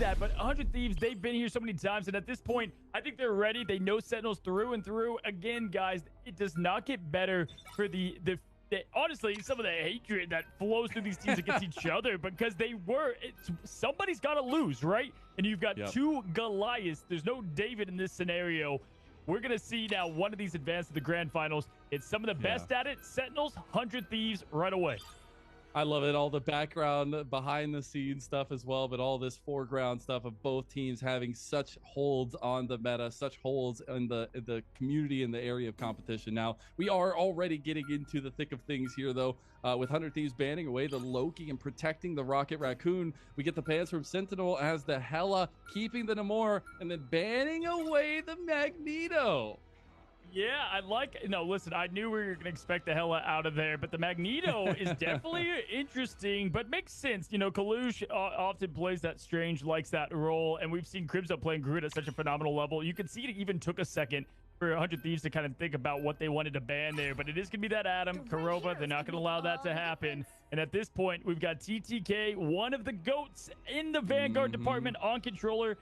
that, but 100 Thieves, they've been here so many times, and at this point, I think they're ready. They know Sentinels through and through. Again, guys, it does not get better for the honestly, some of the hatred that flows through these teams against each other, because somebody's got to lose, right? And you've got two Goliaths. There's no David in this scenario. We're going to see now one of these advance to the grand finals. It's some of the best at it. Sentinels, 100 Thieves right away. I love it. All the background, behind the scenes stuff as well, but all this foreground stuff of both teams having such holds on the meta, such holds in the community in the area of competition. Now, we are already getting into the thick of things here, though, with 100 Thieves banning away the Loki and protecting the Rocket Raccoon. We get the bans from Sentinel as the Hela, keeping the Namor, and then banning away the Magneto. Yeah, listen, I knew we were going to expect the Hela out of there, but the Magneto is definitely interesting, but makes sense. You know, Kalush often plays that strange, likes that role, and we've seen Crimzo playing Groot at such a phenomenal level. You can see it even took a second for 100 Thieves to kind of think about what they wanted to ban there, but it is going to be that Adam, Karova. They're not going to allow that to happen. And at this point, we've got TTK, one of the GOATs in the Vanguard department on controller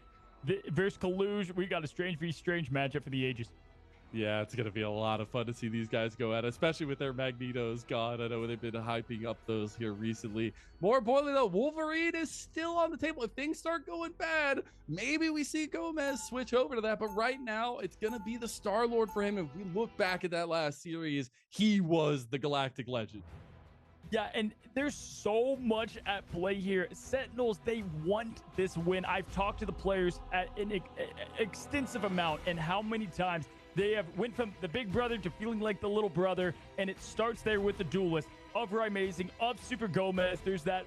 versus Kalush. We got a strange v strange matchup for the ages. Yeah, it's going to be a lot of fun to see these guys go at it, especially with their Magnetos. God, I know they've been hyping up those here recently. More importantly, though, Wolverine is still on the table. If things start going bad, maybe we see Gomez switch over to that. But right now, it's going to be the Star-Lord for him. If we look back at that last series, he was the Galactic Legend. Yeah, and there's so much at play here. Sentinels, they want this win. I've talked to the players at an extensive amount, and how many times they have went from the big brother to feeling like the little brother, and it starts there with the duelist of Raimazing, of Super Gomez. There's that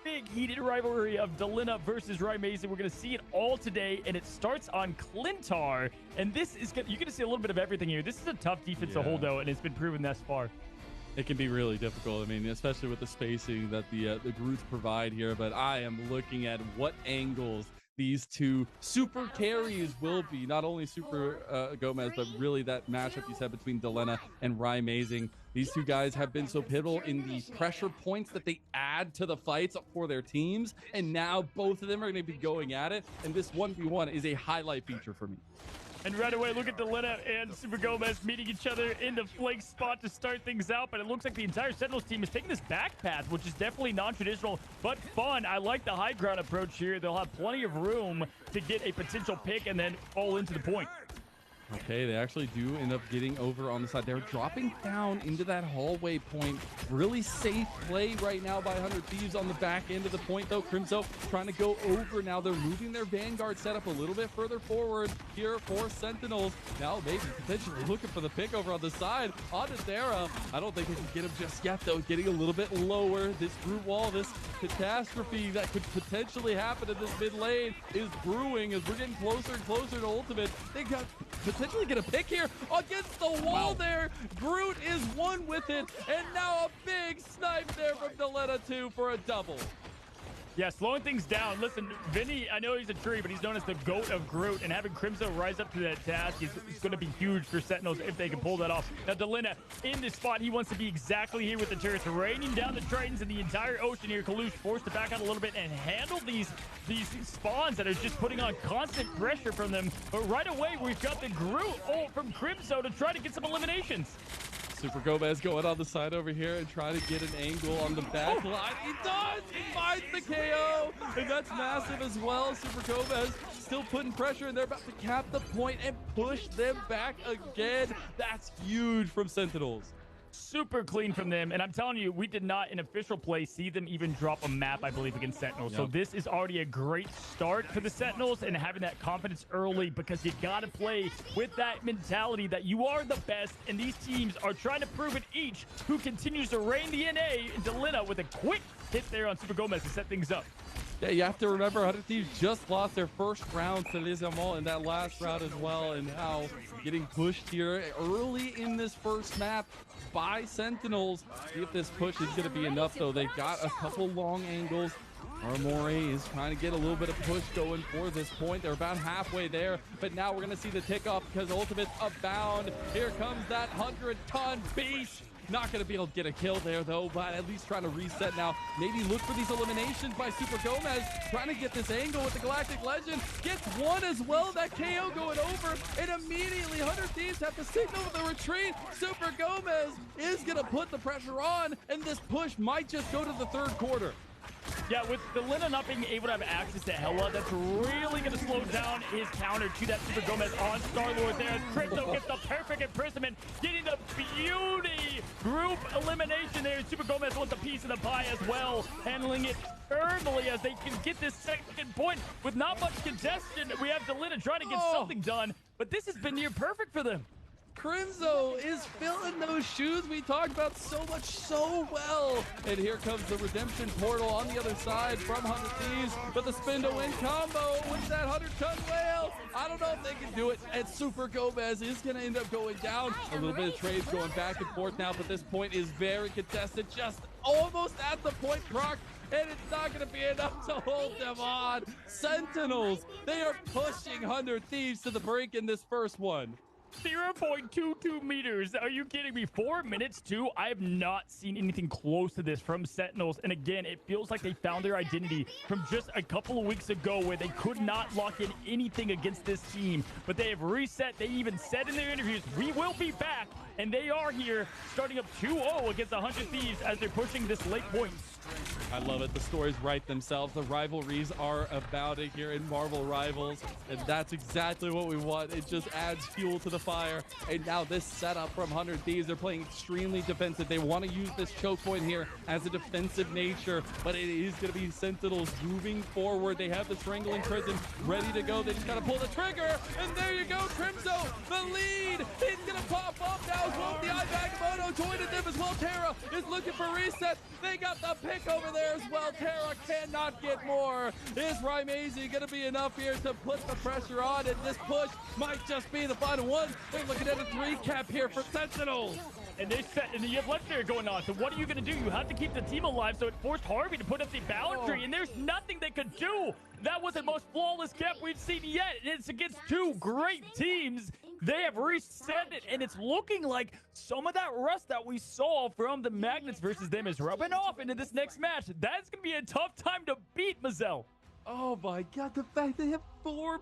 big heated rivalry of Delina versus Raimazing. We're going to see it all today, and it starts on Clintar, and this is you're going to see a little bit of everything here. This is a tough defense to hold, though, and it's been proven thus far. It can be really difficult. I mean, especially with the spacing that the Groots provide here. But I am looking at what angles these two super carries will be. Not only Super Gomez, but really that matchup you said between Delena and Raimazing. These two guys have been so pivotal in the pressure points that they add to the fights for their teams. And now both of them are going to be going at it. And this 1v1 is a highlight feature for me. And right away, look at Delena and Super Gomez meeting each other in the flank spot to start things out. But it looks like the entire Sentinels team is taking this back path, which is definitely non-traditional, but fun. I like the high ground approach here. They'll have plenty of room to get a potential pick and then fall into the point. Okay, they actually do end up getting over on the side. They're dropping down into that hallway point. Really safe play right now by 100 Thieves on the back end of the point, though. Crimzo trying to go over now. They're moving their Vanguard setup a little bit further forward here for Sentinels. Now maybe potentially looking for the pick over on the side. On it there. I don't think they can get him just yet, though. Getting a little bit lower. This Groot wall, this catastrophe that could potentially happen in this mid lane is brewing as we're getting closer and closer to ultimate. They got potentially get a pick here against the wall there. Groot is one with it, and now a big snipe there from Delena 2 for a double. Yeah, slowing things down. Listen, Vinny, I know he's a tree, but he's known as the GOAT of Groot, and having Crimzo rise up to that task is going to be huge for Sentinels if they can pull that off. Now, Delena in this spot, he wants to be exactly here with the turrets, raining down the Tritons in the entire ocean here. Kalush forced to back out a little bit and handle these spawns that are just putting on constant pressure from them. But right away, we've got the Groot ult from Crimzo to try to get some eliminations. Super Gomez going on the side over here and trying to get an angle on the back line. He does! He finds the KO! And that's massive as well. Super Gomez still putting pressure, and they're about to cap the point and push them back again. That's huge from Sentinels. Super clean from them, and I'm telling you, we did not in official play see them even drop a map, I believe, against Sentinels. So this is already a great start for the Sentinels, and having that confidence early, because you got to play with that mentality that you are the best, and these teams are trying to prove it each. Who continues to reign the NA, and Delena with a quick hit there on Super Gomez to set things up. Yeah, you have to remember 100 Thieves just lost their first round to Les Amants in that last round as well, and now getting pushed here early in this first map by Sentinels. See if this push is going to be enough, though. They've got a couple long angles. Armory is trying to get a little bit of push going for this point. They're about halfway there, but now we're going to see the tick off because Ultimate's abound. Here comes that 100-ton beast. Not going to be able to get a kill there, though, but at least trying to reset now. Maybe look for these eliminations by Super Gomez, trying to get this angle with the Galactic Legend. Gets one as well, that KO going over, and immediately 100 Thieves have to signal with the retreat. Super Gomez is going to put the pressure on, and this push might just go to the third quarter. Yeah, with the Lina not being able to have access to Hella, that's really going to slow down his counter to that Super Gomez on Star-Lord there. Crypto gets the perfect imprisonment, getting the beauty group elimination there. Super Gomez wants a piece of the pie as well, handling it firmly as they can get this second point with not much congestion. We have Delina trying to get something done, but this has been near perfect for them. Crimzo is filling those shoes we talked about so much so well. And here comes the redemption portal on the other side from 100 Thieves. But the spin to win combo with that 100-ton whale. I don't know if they can do it. And Super Gomez is going to end up going down. A little bit of trades going back and forth now, but this point is very contested. Just almost at the point, Croc. And it's not going to be enough to hold them on. Sentinels, they are pushing 100 Thieves to the brink in this first one. 0.22 meters. Are you kidding me? 4 minutes too? I have not seen anything close to this from Sentinels. And again, it feels like they found their identity from just a couple of weeks ago where they could not lock in anything against this team. But they have reset. They even said in their interviews, we will be back. And they are here starting up 2-0 against 100 Thieves as they're pushing this late point. I love it. The stories write themselves. The rivalries are about it here in Marvel Rivals, and that's exactly what we want. It just adds fuel to the fire. And now this setup from 100 Thieves, they're playing extremely defensive. They want to use this choke point here as a defensive nature, but it is going to be Sentinels moving forward. They have the Strangling Prison ready to go. They just got to pull the trigger, and there you go, Crimzo, the lead. He's going to pop up now. Won't the Moto joining them as well. Terra is looking for reset. They got the pick over there as well. Terra cannot get more. Is Rymazing going to be enough here to put the pressure on? And this push might just be the final one. They're looking at a 3-cap here for Sentinels. And you have Legendary going on. So what are you going to do? You have to keep the team alive. So it forced Harvey to put up the boundary. And there's nothing they could do. That was the most flawless cap we've seen yet. It's against two great teams. They have reset it, and it's looking like some of that rust that we saw from the Magnets versus them is rubbing off into this next match. That's going to be a tough time to beat, Mazel. Oh my God, the fact they have 4+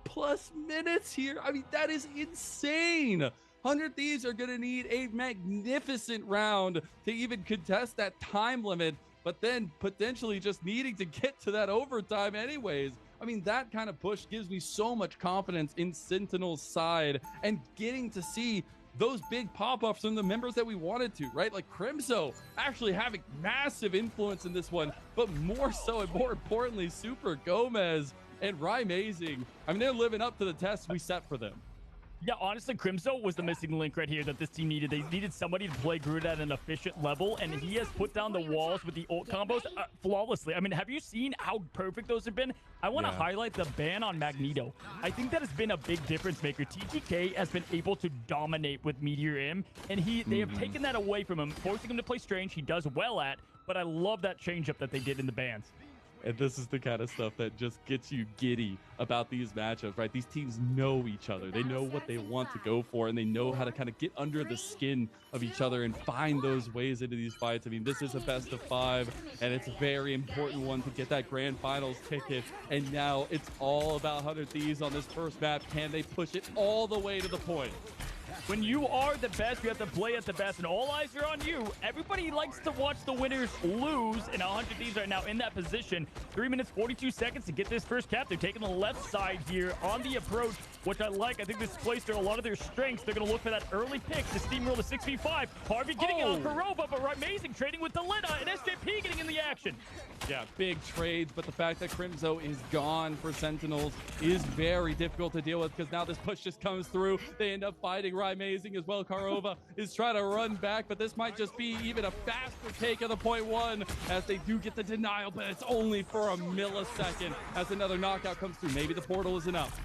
minutes here. I mean, that is insane. 100 Thieves are going to need a magnificent round to even contest that time limit, but then potentially just needing to get to that overtime anyways. I mean, that kind of push gives me so much confidence in Sentinel's side and getting to see those big pop-ups from the members that we wanted to, right? Like Crimzo actually having massive influence in this one, but more so and more importantly, Super Gomez and Rymazing. I mean, they're living up to the test we set for them. Yeah, honestly, Crimzo was the missing link right here that this team needed. They needed somebody to play Groot at an efficient level, and he has put down the walls with the ult combos flawlessly. I mean, have you seen how perfect those have been? I want to highlight the ban on Magneto. I think that has been a big difference maker. TGK has been able to dominate with Meteor M, and they have taken that away from him, forcing him to play Strange. He does well at, but I love that change-up that they did in the bans. And this is the kind of stuff that just gets you giddy about these matchups, right? These teams know each other. They know what they want to go for, and they know how to kind of get under the skin of each other and find those ways into these fights. I mean, this is a best of 5, and it's a very important one to get that grand finals ticket. And now it's all about 100 Thieves on this first map. Can they push it all the way to the point? When you are the best, you have to play at the best, and all eyes are on you. Everybody likes to watch the winners lose, and 100 Thieves are now in that position. 3 minutes, 42 seconds to get this first cap. They're taking the left side here on the approach, which I like. I think this plays to a lot of their strengths. They're going to look for that early pick to steamroll the 6v5. Harvey getting it on Kurova, but Rymazing trading with Delina, and SJP getting in the action. Yeah, big trades, but the fact that Crimzo is gone for Sentinels is very difficult to deal with because now this push just comes through. They end up fighting Rymazing as well. Karova is trying to run back, but this might just be even a faster take of the point 1 as they do get the denial, but it's only for a millisecond as another knockout comes through. Maybe the portal is enough.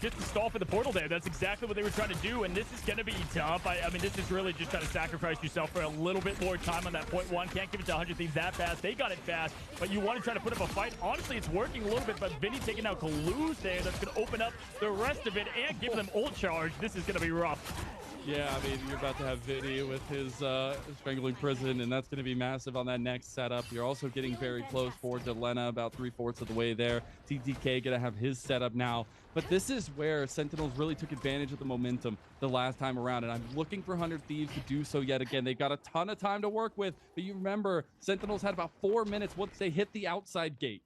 Get the stall for the portal there. That's exactly what they were trying to do, and this is going to be tough. I mean, this is really just trying to sacrifice yourself for a little bit more time on that point 1. Can't give it to 100 Thieves that fast. They got it fast, but you want to try to put up a fight. Honestly, it's working a little bit, but Vinny taking out Kaluz there. That's going to open up the rest of it and give them ult charge. This is going to be rough. Yeah, I mean, you're about to have Vinny with his strangling prison, and that's going to be massive on that next setup. You're also getting very close for Delena, about 3/4 of the way there. TTK going to have his setup now. But this is where Sentinels really took advantage of the momentum the last time around, and I'm looking for 100 Thieves to do so yet again. They've got a ton of time to work with, but you remember, Sentinels had about 4 minutes once they hit the outside gate.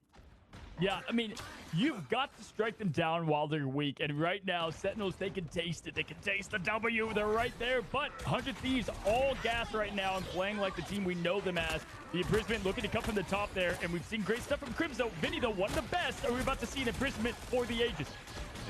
Yeah, I mean, you've got to strike them down while they're weak. And right now, Sentinels, they can taste it. They can taste the W. They're right there. But 100 Thieves all gas right now and playing like the team we know them as. The imprisonment looking to come from the top there. And we've seen great stuff from Crimzo. Vinny, though, one of the best. Are we about to see an imprisonment for the ages?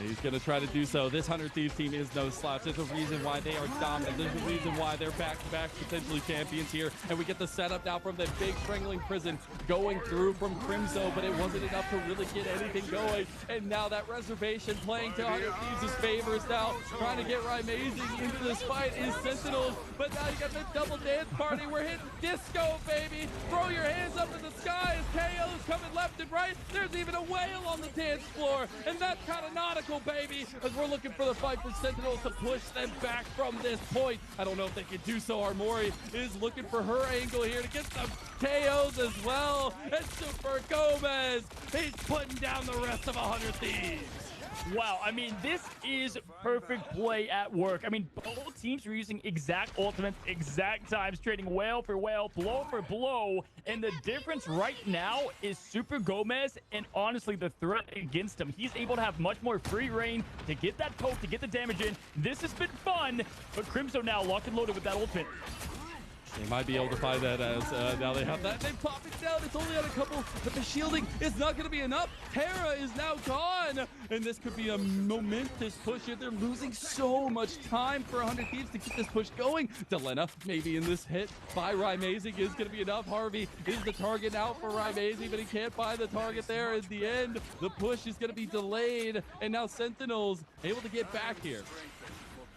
He's going to try to do so. This 100 Thieves team is no slouch. There's a reason why they are dominant. There's a reason why they're back-to-back potentially champions here. And we get the setup now from the big strangling prison going through from Crimzo, but it wasn't enough to really get anything going. And now that reservation playing to 100 Thieves' favors now. Trying to get Amazing into this fight is Sentinels. But now you got the double dance party. We're hitting disco, baby. Throw your hands up in the sky as KO's coming left and right. There's even a whale on the dance floor. And that's kind of nautical, baby, as we're looking for the fight for Sentinels to push them back from this point. I don't know if they can do so. Armori is looking for her angle here to get some KOs as well. And Super Gomez, he's putting down the rest of 100 Thieves. Wow, I mean, this is perfect play at work. I mean, both teams are using exact ultimates, exact times, trading whale for whale, blow for blow. And the difference right now is Super Gomez and honestly the threat against him. He's able to have much more free reign to get that poke, to get the damage in. This has been fun, but Crimzo now locked and loaded with that ultimate. They might be able to find that as now they have that. They pop it down. It's only on a couple, but the shielding is not going to be enough. Terra is now gone, and this could be a momentous push here. They're losing so much time for 100 Thieves to keep this push going. Delena, maybe in this hit by Amazing is going to be enough. Harvey is the target now for Amazing, but he can't find the target there. In the end, the push is going to be delayed, and now Sentinels able to get back here.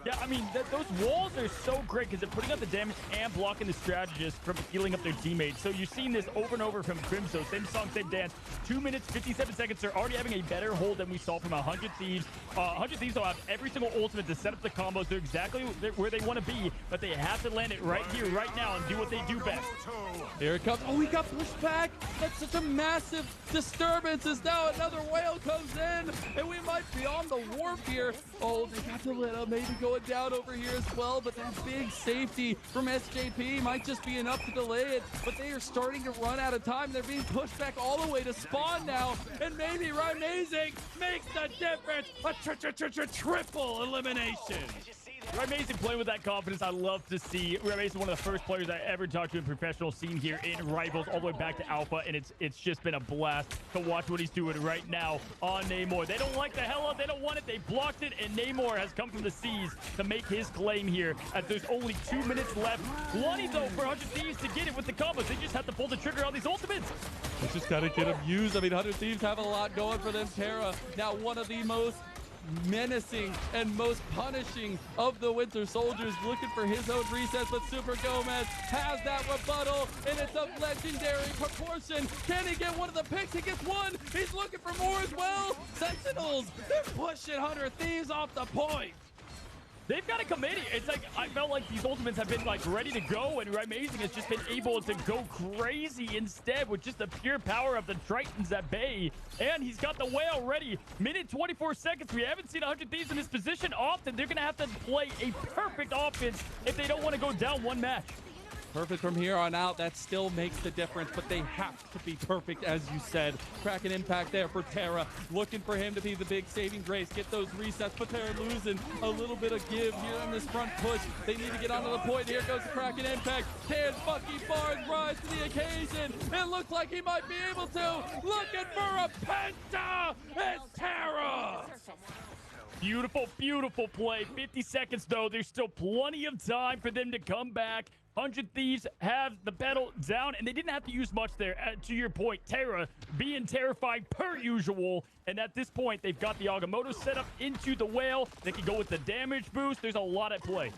Yeah, I mean, those walls are so great because they're putting up the damage and blocking the strategist from healing up their teammates. So you're seeing this over and over from Crimzo. Same song, same dance. 2 minutes, 57 seconds. They're already having a better hold than we saw from 100 Thieves. 100 Thieves will have every single ultimate to set up the combos. They're exactly where they want to be, but they have to land it right here, right now, and do what they do best. Here it comes. Oh, he got pushed back. That's such a massive disturbance as now another whale comes in, and we might be on the warp here. Oh, they got to let him maybe go down over here as well, but that big safety from SJP might just be enough to delay it, but they are starting to run out of time. They're being pushed back all the way to spawn now, and maybe Amazing makes the difference. A triple elimination. Amazing playing with that confidence. I love to see Amazing, one of the first players I ever talked to in professional scene here in Rivals, all the way back to Alpha, and it's just been a blast to watch what he's doing right now on Namor. They don't like the Hella, they don't want it, they blocked it, and Namor has come from the seas to make his claim here as there's only 2 minutes left. Plenty though for 100 Thieves to get it with the combos. They just have to pull the trigger on these ultimates. They just gotta get them used. I mean, 100 Thieves have a lot going for them. Terra, now one of the most menacing and most punishing of the Winter Soldiers, looking for his own resets, but Super Gomez has that rebuttal, and it's of legendary proportion. Can he get one of the picks? He gets one. He's looking for more as well. Sentinels, they're pushing 100 Thieves off the point. They've got a committee. It's like, I felt like these ultimates have been like ready to go, and Amazing has just been able to go crazy instead with just the pure power of the Tritons at bay. And he's got the whale ready. Minute 24 seconds. We haven't seen 100 Thieves in this position often. They're going to have to play a perfect offense if they don't want to go down one match. Perfect from here on out. That still makes the difference, but they have to be perfect, as you said. Kraken impact there for Terra. Looking for him to be the big saving grace. Get those resets, but they're losing a little bit of give here in this front push. They need to get onto the point. Here goes the Kraken impact. Can Bucky Barnes rise to the occasion? It looks like he might be able to. Looking for a penta. It's Terra. Beautiful, beautiful play. 50 seconds, though. There's still plenty of time for them to come back. 100 Thieves have the battle down, and they didn't have to use much there. To your point, Terra being terrified per usual, and at this point, they've got the Agamotto set up into the whale. They can go with the damage boost. There's a lot at play.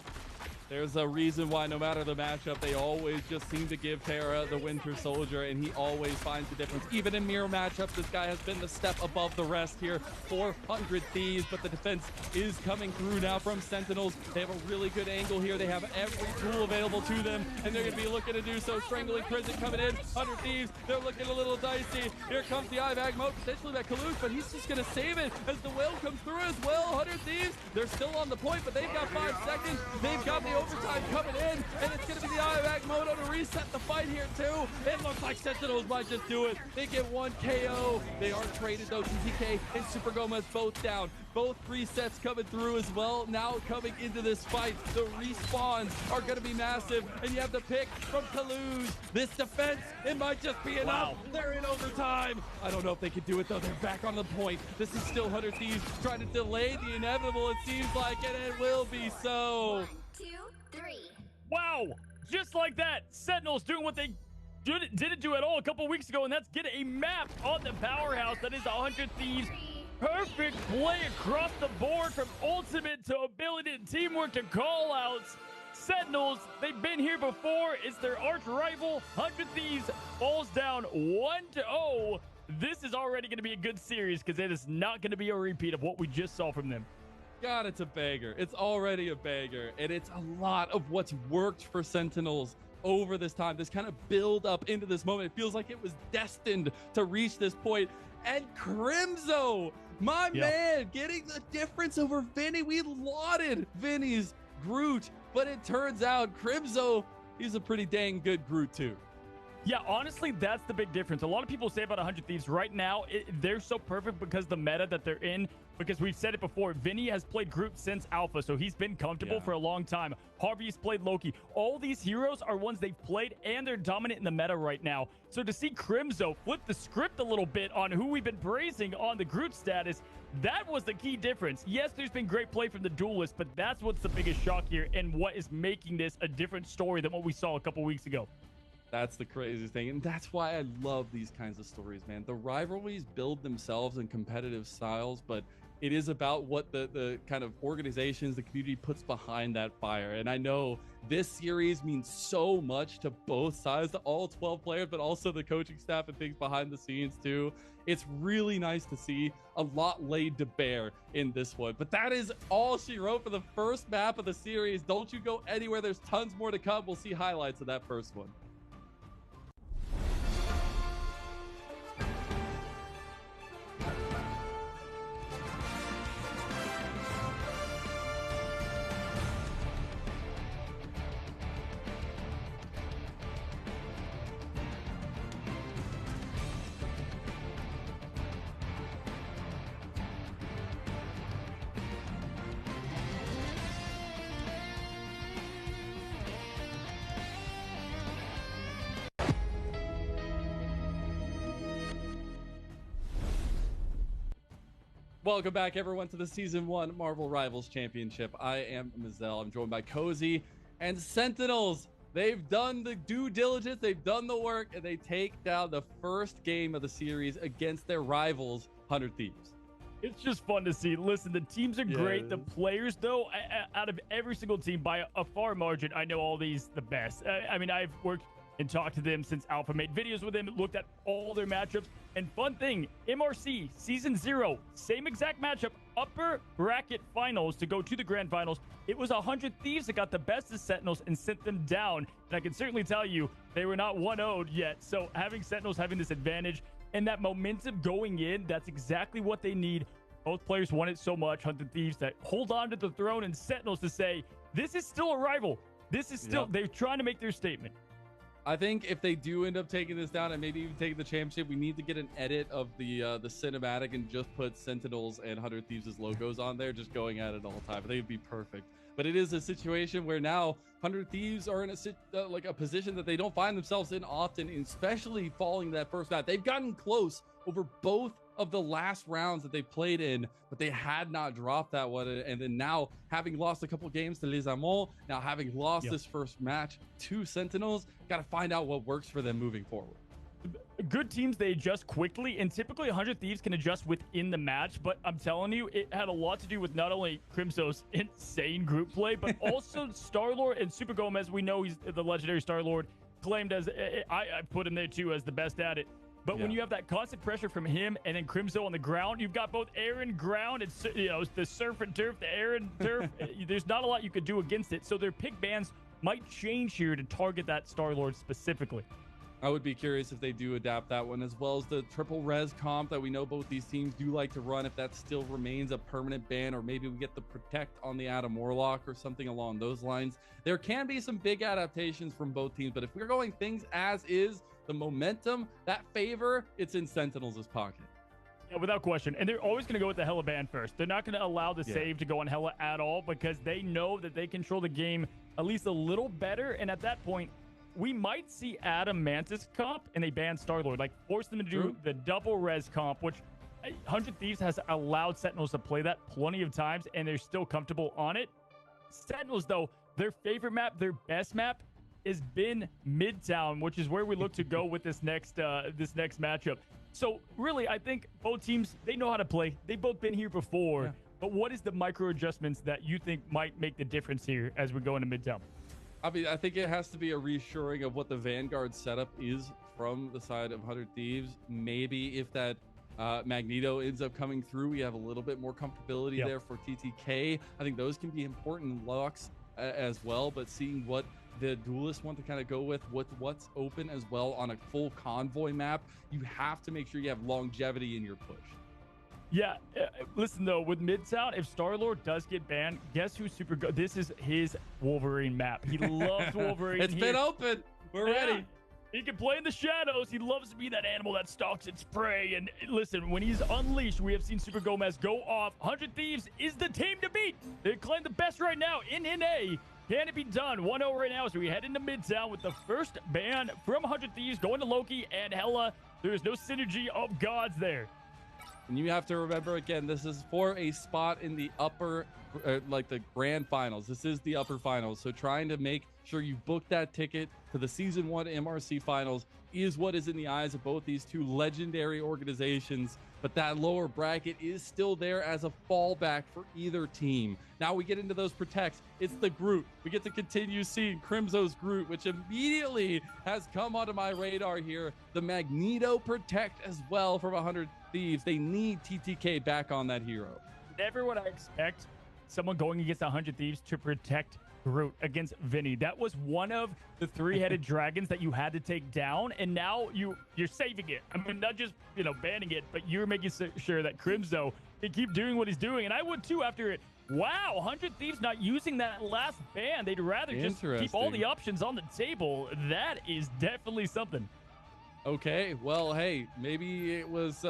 There's a reason why no matter the matchup, they always just seem to give Terra the Winter Soldier, and he always finds the difference. Even in mirror matchups, this guy has been the step above the rest here. 400 Thieves, but the defense is coming through now from Sentinels. They have a really good angle here. They have every tool available to them, and they're going to be looking to do so. Strangling Prison coming in. 100 Thieves, they're looking a little dicey. Here comes the IVAG mode, potentially by Kalush, but he's just going to save it as the whale comes through as well. 100 Thieves, they're still on the point, but they've got 5 seconds. They've got the overtime coming in, and it's going to be the IVAC moto to reset the fight here too. It looks like Sentinels might just do it. They get 1 KO. They are traded though. TTK and Super Gomez both down. Both resets coming through as well. Now coming into this fight, the respawns are going to be massive, and you have the pick from Kalush. This defense, it might just be enough. Wow. They're in overtime. I don't know if they can do it though. They're back on the point. This is still 100 Thieves trying to delay the inevitable. It seems like, and it will be so. 1, 2, 3. Wow, just like that, Sentinels doing what they didn't do at all a couple weeks ago, and that's get a map on the powerhouse that is 100 Thieves. Perfect play across the board from ultimate to ability and teamwork to call outs. Sentinels, they've been here before. It's their arch rival. 100 Thieves falls down 1-0. This is already going to be a good series because it is not going to be a repeat of what we just saw from them. God, it's a banger. It's already a banger, and it's a lot of what's worked for Sentinels over this time. This kind of build up into this moment. It feels like it was destined to reach this point. And Crimzo, my man, getting the difference over Vinny. We lauded Vinny's Groot, but it turns out Crimzo, he's a pretty dang good Groot too. Yeah, honestly, that's the big difference. A lot of people say about 100 Thieves right now, they're so perfect because the meta that they're in, because we've said it before, Vinny has played Groot since Alpha, so he's been comfortable for a long time. Harvey's played Loki. All these heroes are ones they've played, and they're dominant in the meta right now. So to see Crimzo flip the script a little bit on who we've been praising on the Groot status, that was the key difference. Yes, there's been great play from the duelist, but that's what's the biggest shock here and what is making this a different story than what we saw a couple weeks ago. That's the craziest thing, and that's why I love these kinds of stories, man. The rivalries build themselves in competitive styles, but it is about what the kind of organizations, the community puts behind that fire. And I know this series means so much to both sides, to all 12 players, but also the coaching staff and things behind the scenes too. It's really nice to see a lot laid to bear in this one. But that is all she wrote for the first map of the series. Don't you go anywhere. There's tons more to come. We'll see highlights of that first one. Welcome back, everyone, to the Season 1 Marvel Rivals Championship. I am Mazel. I'm joined by Cozy and Sentinels. They've done the due diligence, they've done the work, and they take down the first game of the series against their rivals, 100 Thieves. It's just fun to see. Listen, the teams are great. The players, though, out of every single team, by a far margin, I know all these the best. I mean, I've worked and talked to them since Alpha, made videos with them, looked at all their matchups. And fun thing, MRC Season 0, same exact matchup, upper bracket finals to go to the grand finals. It was 100 Thieves that got the best of Sentinels and sent them down. And I can certainly tell you, they were not 1-0'd yet. So having Sentinels having this advantage and that momentum going in, that's exactly what they need. Both players want it so much, 100 Thieves, that hold on to the throne, and Sentinels to say, this is still a rival. This is still, they're trying to make their statement. I think if they do end up taking this down and maybe even taking the championship, we need to get an edit of the cinematic and just put Sentinels and 100 Thieves' logos on there, just going at it all the time. I think it'd be perfect. But it is a situation where now 100 Thieves are in a position that they don't find themselves in often, especially following that first match. They've gotten close over both of the last rounds that they played in, but they had not dropped that one. And then now, having lost a couple games to Les Amants, now having lost this first match to Sentinels, got to find out what works for them moving forward. good teams, they adjust quickly, and typically 100 Thieves can adjust within the match, but I'm telling you, it had a lot to do with not only Crimso's insane group play, but also Star-Lord and Super Gomez. We know he's the legendary Star-Lord, claimed as, I put him there too, as the best at it. But when you have that constant pressure from him and then Crimso on the ground, you've got both air and ground. It's, you know, the surf and turf, the air and turf. There's not a lot you could do against it. So their pick bans might change here to target that Star-Lord specifically. I would be curious if they do adapt that one, as well as the triple res comp that we know both these teams do like to run, if that still remains a permanent ban, or maybe we get the protect on the Adam Warlock or something along those lines. There can be some big adaptations from both teams, but if we're going things as is, the momentum, that favor, it's in Sentinels' pocket. Yeah, without question. And they're always going to go with the Hella ban first. They're not going to allow the save to go on Hella at all, because they know that they control the game at least a little better. And at that point, we might see Adam Mantis comp and they ban Star-Lord, like force them to do the double res comp, which 100 Thieves has allowed Sentinels to play that plenty of times, and they're still comfortable on it. Sentinels, though, their favorite map, their best map, has been Midtown, which is where we look to go with this next matchup. So really, I think both teams, they know how to play. They've both been here before. Yeah. But what is the micro adjustments that you think might make the difference here as we go into Midtown? I mean, I think it has to be a reassuring of what the Vanguard setup is from the side of 100 Thieves. Maybe if that Magneto ends up coming through, we have a little bit more comfortability there for TTK. I think those can be important locks as well, but seeing what the duelists want to kind of go with what's open as well on a full convoy map, you have to make sure you have longevity in your push. Yeah, listen though, with Midtown, if Star-Lord does get banned, guess who's super good? This is his Wolverine map. He loves Wolverine. It's been open. We're ready. He can play in the shadows. He loves to be that animal that stalks its prey. And listen, when he's unleashed, we have seen Super Gomez go off. 100 Thieves is the team to beat. They claim the best right now in NA. Can it be done? 1-0 right now as we head into Midtown with the first ban from 100 Thieves going to Loki and Hella. There is no synergy of gods there. And you have to remember, again, this is for a spot in the upper, like the grand finals. This is the upper finals. So trying to make sure you book that ticket to the Season 1 MRC finals is what is in the eyes of both these two legendary organizations. But that lower bracket is still there as a fallback for either team. Now we get into those protects. It's the Groot. We get to continue seeing Crimso's Groot, which immediately has come onto my radar here. The Magneto protect as well from 100 Thieves. They need TTK back on that hero. Never would I expect someone going against 100 Thieves to protect Groot against Vinny. That was one of the three-headed dragons that you had to take down, and now you're saving it. I mean, not just, you know, banning it, but you're making sure that Crimso can keep doing what he's doing, and I would too after it. Wow, 100 Thieves not using that last ban. They'd rather just keep all the options on the table. That is definitely something. Okay, well, hey, maybe it was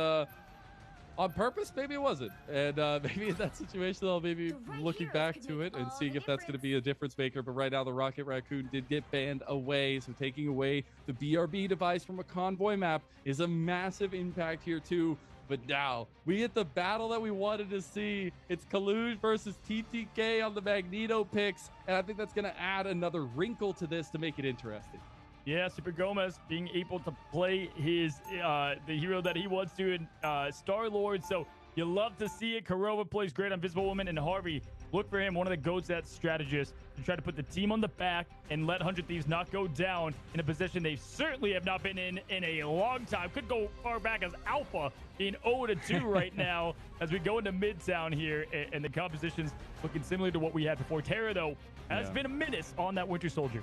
on purpose, maybe it wasn't. And maybe in that situation, I'll maybe looking back to it and seeing if that's going to be a difference maker. But right now, the Rocket Raccoon did get banned away. So taking away the BRB device from a convoy map is a massive impact here too. But now we get the battle that we wanted to see. It's Kaluj versus TTK on the Magneto picks. And I think that's going to add another wrinkle to this to make it interesting. Yeah, Super Gomez being able to play his the hero that he wants to in Star-Lord. So you love to see it. Kurova plays great on Invisible Woman, and Harvey, look for him, one of the goats that strategist, to try to put the team on the back and let 100 Thieves not go down in a position they certainly have not been in a long time. Could go far back as Alpha in 0-2 right now as we go into Midtown here, and the composition's looking similar to what we had before. Terra, though, has been a menace on that Winter Soldier.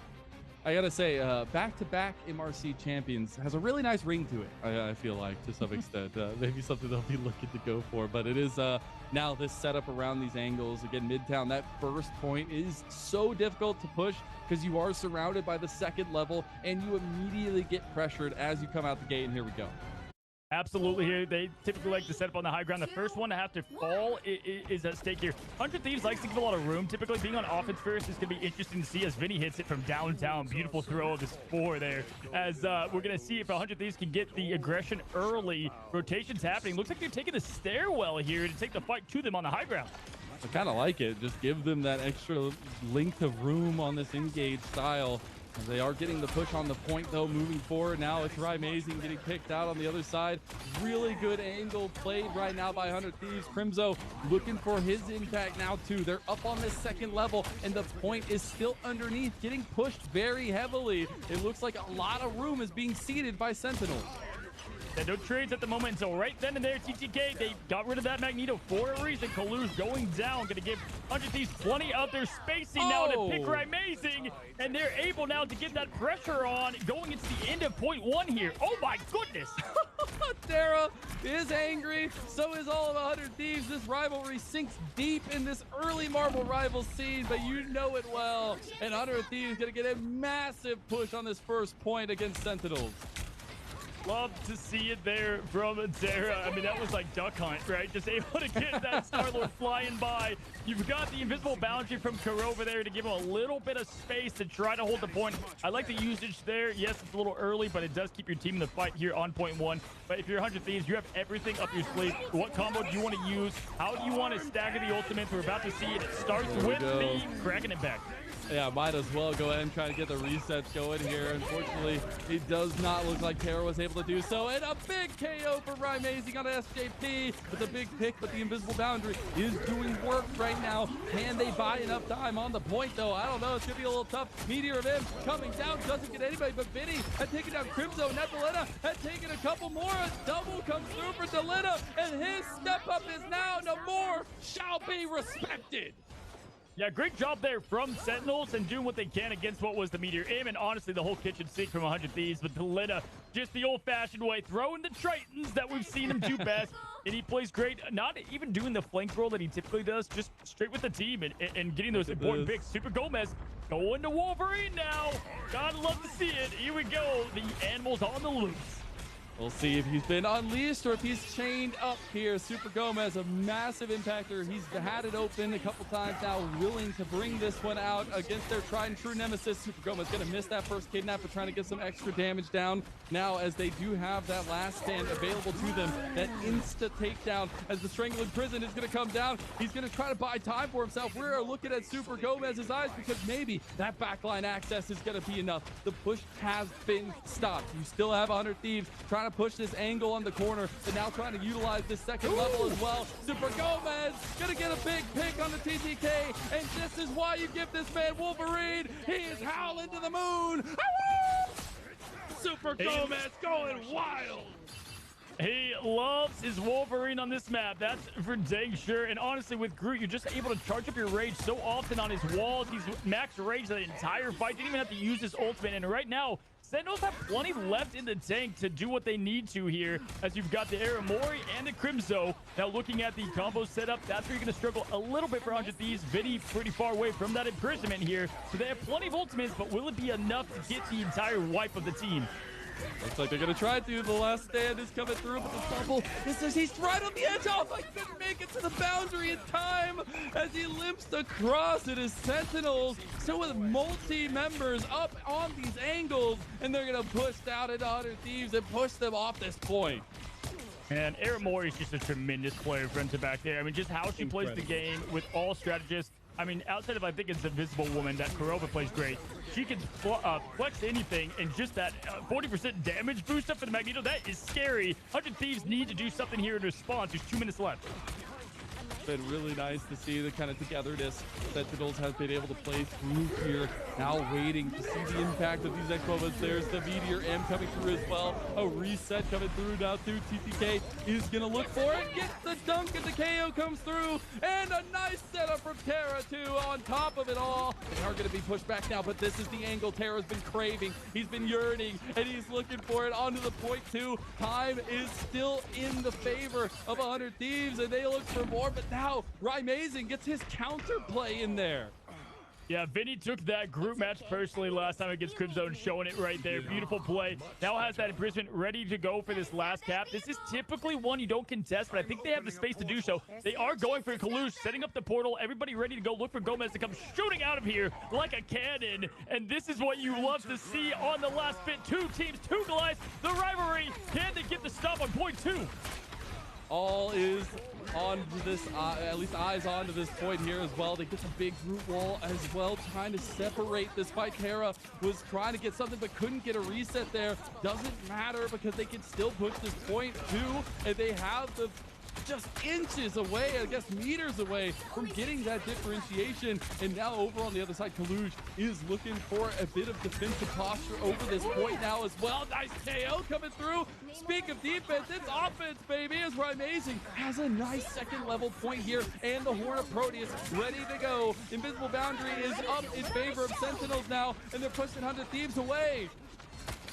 I gotta say, back-to-back MRC champions has a really nice ring to it, I feel like, to some extent. Maybe something they'll be looking to go for, but it is now this setup around these angles. Again, Midtown, that first point is so difficult to push because you are surrounded by the second level, and you immediately get pressured as you come out the gate, and here we go. Absolutely. Here they typically like to set up on the high ground. The first one to have to fall is at stake here. 100 Thieves likes to give a lot of room. Typically being on offense first is going to be interesting to see as Vinny hits it from downtown. Beautiful throw of his 4 there. As we're going to see if 100 Thieves can get the aggression early. Rotations happening. Looks like they're taking the stairwell here to take the fight to them on the high ground. I kind of like it. Just give them that extra length of room on this engage style. They are getting the push on the point, though, moving forward. Now it's Amazing getting picked out on the other side. Really good angle played right now by 100 Thieves. Crimzo looking for his impact now, too. They're up on this second level, and the point is still underneath, getting pushed very heavily. It looks like a lot of room is being ceded by Sentinels. Yeah, no trades at the moment, so right then and there, TTK, they got rid of that Magneto for a reason. Kalush going down, going to give 100 Thieves plenty of their spacing now to pick Amazing, and they're able now to get that pressure on going into the end of point one here. Oh my goodness! Terra is angry, so is all of 100 Thieves. This rivalry sinks deep in this early Marvel rival scene, but you know it well. And 100 Thieves going to get a massive push on this first point against Sentinels. Love to see it there from Terra. I mean, that was like Duck Hunt, right? Just able to get that Star-Lord flying by. You've got the invisible boundary from Kurova there to give him a little bit of space to try to hold the point. I like the usage there. Yes, it's a little early, but it does keep your team in the fight here on point one. But if you're 100 Thieves, you have everything up your sleeve. What combo do you want to use? How do you want to stagger the ultimates? We're about to see it. It starts with the Kraken Impact. Yeah, might as well go ahead and try to get the resets going here. Unfortunately, it does not look like Terra was able to do so. And a big KO for Amazing on SJP. It's a big pick, but the invisible boundary is doing work right now. Can they buy enough time on the point, though? I don't know. It's going to be a little tough. Meteor of M coming down. Doesn't get anybody, but Vinny had taken down Crimzo. And Delena had taken a couple more. A double comes through for Delena. And his step up is now no more shall be respected. Yeah, great job there from Sentinels and doing what they can against what was the Meteor Aim, and honestly, the whole kitchen sink from 100 Thieves. But Delena, just the old-fashioned way, throwing the Tritons that we've seen him do best, and he plays great. Not even doing the flank roll that he typically does, just straight with the team and getting those important picks. Super Gomez going to Wolverine now. Gotta love to see it. Here we go. The animal's on the loose. We'll see if he's been unleashed or if he's chained up here. Super Gomez, a massive impactor. He's had it open a couple times now, willing to bring this one out against their tried and true nemesis. Super Gomez going to miss that first kidnap, but trying to get some extra damage down now as they do have that last stand available to them. That insta takedown as the Strangling Prison is going to come down. He's going to try to buy time for himself. We're looking at Super Gomez's eyes because maybe that backline access is going to be enough. The push has been stopped. You still have 100 Thieves trying to push this angle on the corner, but now trying to utilize this second level as well. Super Gomez gonna get a big pick on the TTK, and this is why you give this man Wolverine. He is howling to the moon. Super Gomez going wild. He loves his Wolverine on this map. That's for dang sure. And honestly, with Groot, you're just able to charge up your rage so often on his walls. He's max rage the entire fight. Didn't even have to use his ultimate. And right now, Sentinels have plenty left in the tank to do what they need to here, as you've got the Aramori and the Crimzo. Now looking at the combo setup, that's where you're going to struggle a little bit for 100 Thieves. Vinny pretty far away from that imprisonment here. So they have plenty of ultimates, but will it be enough to get the entire wipe of the team? Looks like they're going to try to. The last stand is coming through, but the double he's right on the edge. Oh, I couldn't make it to the boundary in time as he limps across. It is Sentinels, so with multi-members up on these angles, and they're going to push down into 100 Thieves and push them off this point. And Aramori is just a tremendous player front to back there. I mean, just how she plays the game with all strategists. I mean, outside of, I think it's Invisible Woman, that Kurova plays great. She can flex anything, and just that 40% damage boost up for the Magneto, that is scary. 100 Thieves need to do something here in response. There's 2 minutes left. Been really nice to see the kind of togetherness Sentinels has been able to play through here. Now waiting to see the impact of these Equobas. There's the Meteor M coming through as well. A reset coming through now too. TTK is going to look for it. Gets the dunk and the KO comes through. And a nice setup from Terra too on top of it all. They are going to be pushed back now, but this is the angle Terra's been craving. He's been yearning, and he's looking for it onto the point too. Time is still in the favor of 100 Thieves, and they look for more, but now Amazing gets his counter play in there. Yeah, Vinny took that group match personally last time against Crimzone, showing it right there. Beautiful play. Now has that imprisonment ready to go for this last cap. This is typically one you don't contest, but I think they have the space to do so. They are going for Kalush, setting up the portal. Everybody ready to go look for Gomez to come shooting out of here like a cannon. And this is what you love to see on the last bit. 2 teams, 2 Goliaths. The rivalry. Can they get the stop on point 2? All is onto this, at least eyes onto this point here as well. They get the big root wall as well, trying to separate this fight. Terra was trying to get something but couldn't get a reset there. Doesn't matter because they can still push this point too, and they have the just inches away, I guess meters away from getting that differentiation. And now over on the other side, Kaluj is looking for a bit of defensive posture over this point now as well. Nice KO coming through. Speak of defense, it's offense, baby, as Amazing has a nice second level point here, and the Horn of Proteus ready to go. Invisible Boundary is up in favor of Sentinels now, and they're pushing 100 Thieves away.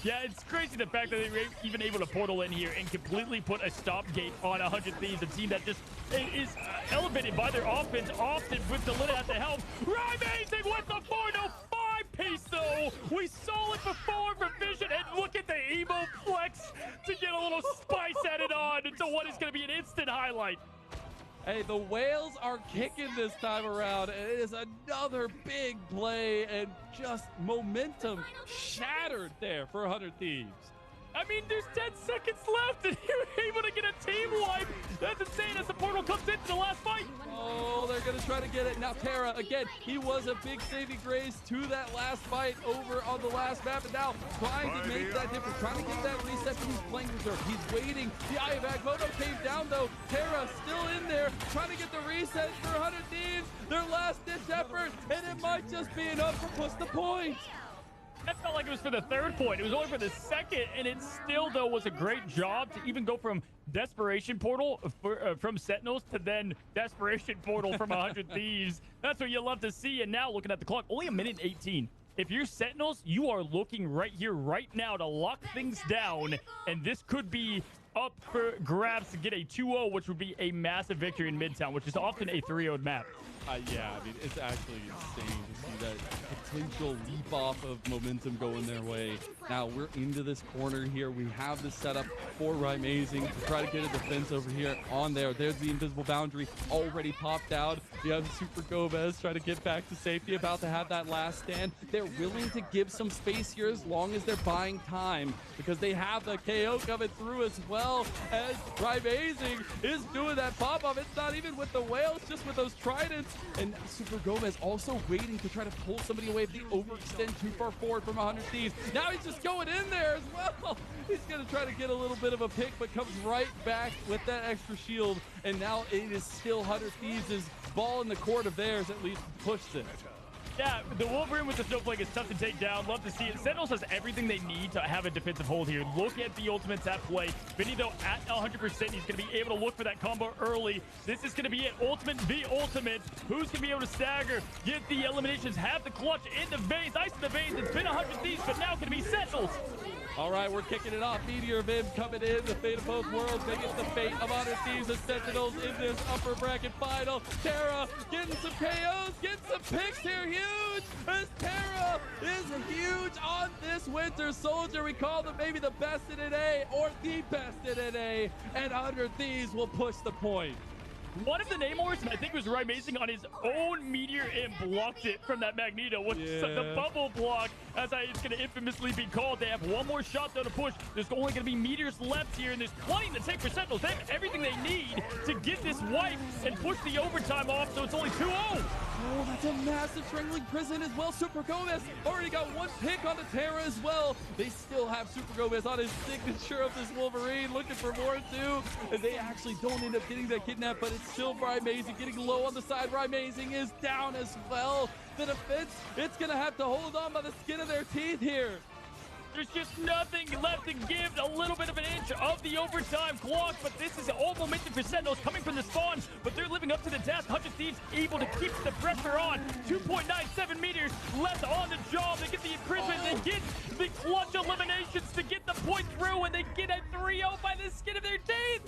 Yeah, it's crazy the fact that they were even able to portal in here and completely put a stop gate on 100 Thieves, a team that just is elevated by their offense, often with the lid at the helm. Amazing with the 405 piece, though. We saw it before from Vision, and look at the emo flex to get a little spice added on into what is going to be an instant highlight. Hey, the whales are kicking this time around. It is another big play, and just momentum shattered there for 100 Thieves. I mean, there's 10 seconds left, and you're able to get a team wipe. That's insane as the portal comes into the last fight. Oh, they're going to try to get it. Now, Terra, again, he was a big saving grace to that last fight over on the last map, and now trying to make that difference, trying to get that reset from his playing reserve. He's waiting. The Eye of Agamotto came down, though. Terra still in there, trying to get the reset for 100 Thieves. Their last-ditch effort, and it might just be enough to push the point. That felt like it was for the third point. It was only for the second, and it still, though, was a great job to even go from Desperation Portal from Sentinels to then Desperation Portal from 100 Thieves. That's what you love to see. And now, looking at the clock, only a minute 18. If you're Sentinels, you are looking right here, right now to lock things down, and this could be up for grabs to get a 2-0, which would be a massive victory in Midtown, which is often a 3-0 map. Yeah, I mean, it's actually insane to see that potential leap off of momentum going their way. Now, we're into this corner here. We have the setup for Amazing to try to get a defense over here on there. There's the Invisible Boundary already popped out. You have Super Gomez trying to get back to safety, about to have that last stand. They're willing to give some space here as long as they're buying time, because they have the KO coming through as well, as Amazing is doing that pop-off. It's not even with the whales, just with those tridents. And Super Gomez also waiting to try to pull somebody away if they overextend too far forward from 100 Thieves. Now he's just going in there as well. He's going to try to get a little bit of a pick, but comes right back with that extra shield. And now it is still 100 Thieves' ball in the court of theirs, at least pushed it. Yeah, the Wolverine with the Snowflake is tough to take down. Love to see it. Sentinels has everything they need to have a defensive hold here. Look at the ultimates at play. Vinny, though, at 100%, he's going to be able to look for that combo early. This is going to be it. Ultimate v ultimate. Who's going to be able to stagger, get the eliminations, have the clutch in the veins, ice in the veins. It's been 100 Thieves, but now going to be Sentinels. All right, we're kicking it off. Meteor Vim coming in. The fate of both worlds. They get the fate of 100 Thieves and Sentinels in this upper bracket final. Terra getting some KOs, getting some picks here. Huge, as Terra is huge on this Winter Soldier. We call them maybe the best in NA or the best in NA. And 100 Thieves will push the point. One of the Namors, and I think it was Amazing, on his own Meteor and blocked it from that Magneto with the bubble block, as it's going to infamously be called. They have one more shot, though, to push. There's only going to be Meteors left here, and there's plenty to take for Sentinels. They have everything they need to get this wipe and push the overtime off, so it's only 2-0. Oh, that's a massive strangling prison as well. Super Gomez already got one pick on the Terra as well. They still have Super Gomez on his signature of this Wolverine, looking for more too. And they actually don't end up getting that kidnap, but it's still Amazing getting low on the side. Amazing is down as well. The defense, it's going to have to hold on by the skin of their teeth here. There's just nothing left to give. A little bit of an inch of the overtime clock, but this is all momentum for Sentinels coming from the spawn, but they're living up to the task. 100 Thieves able to keep the pressure on. 2.97 meters left on the job. They get the imprisonment. They get the clutch eliminations to get the point through, and they get a 3-0 by the skin of their teeth.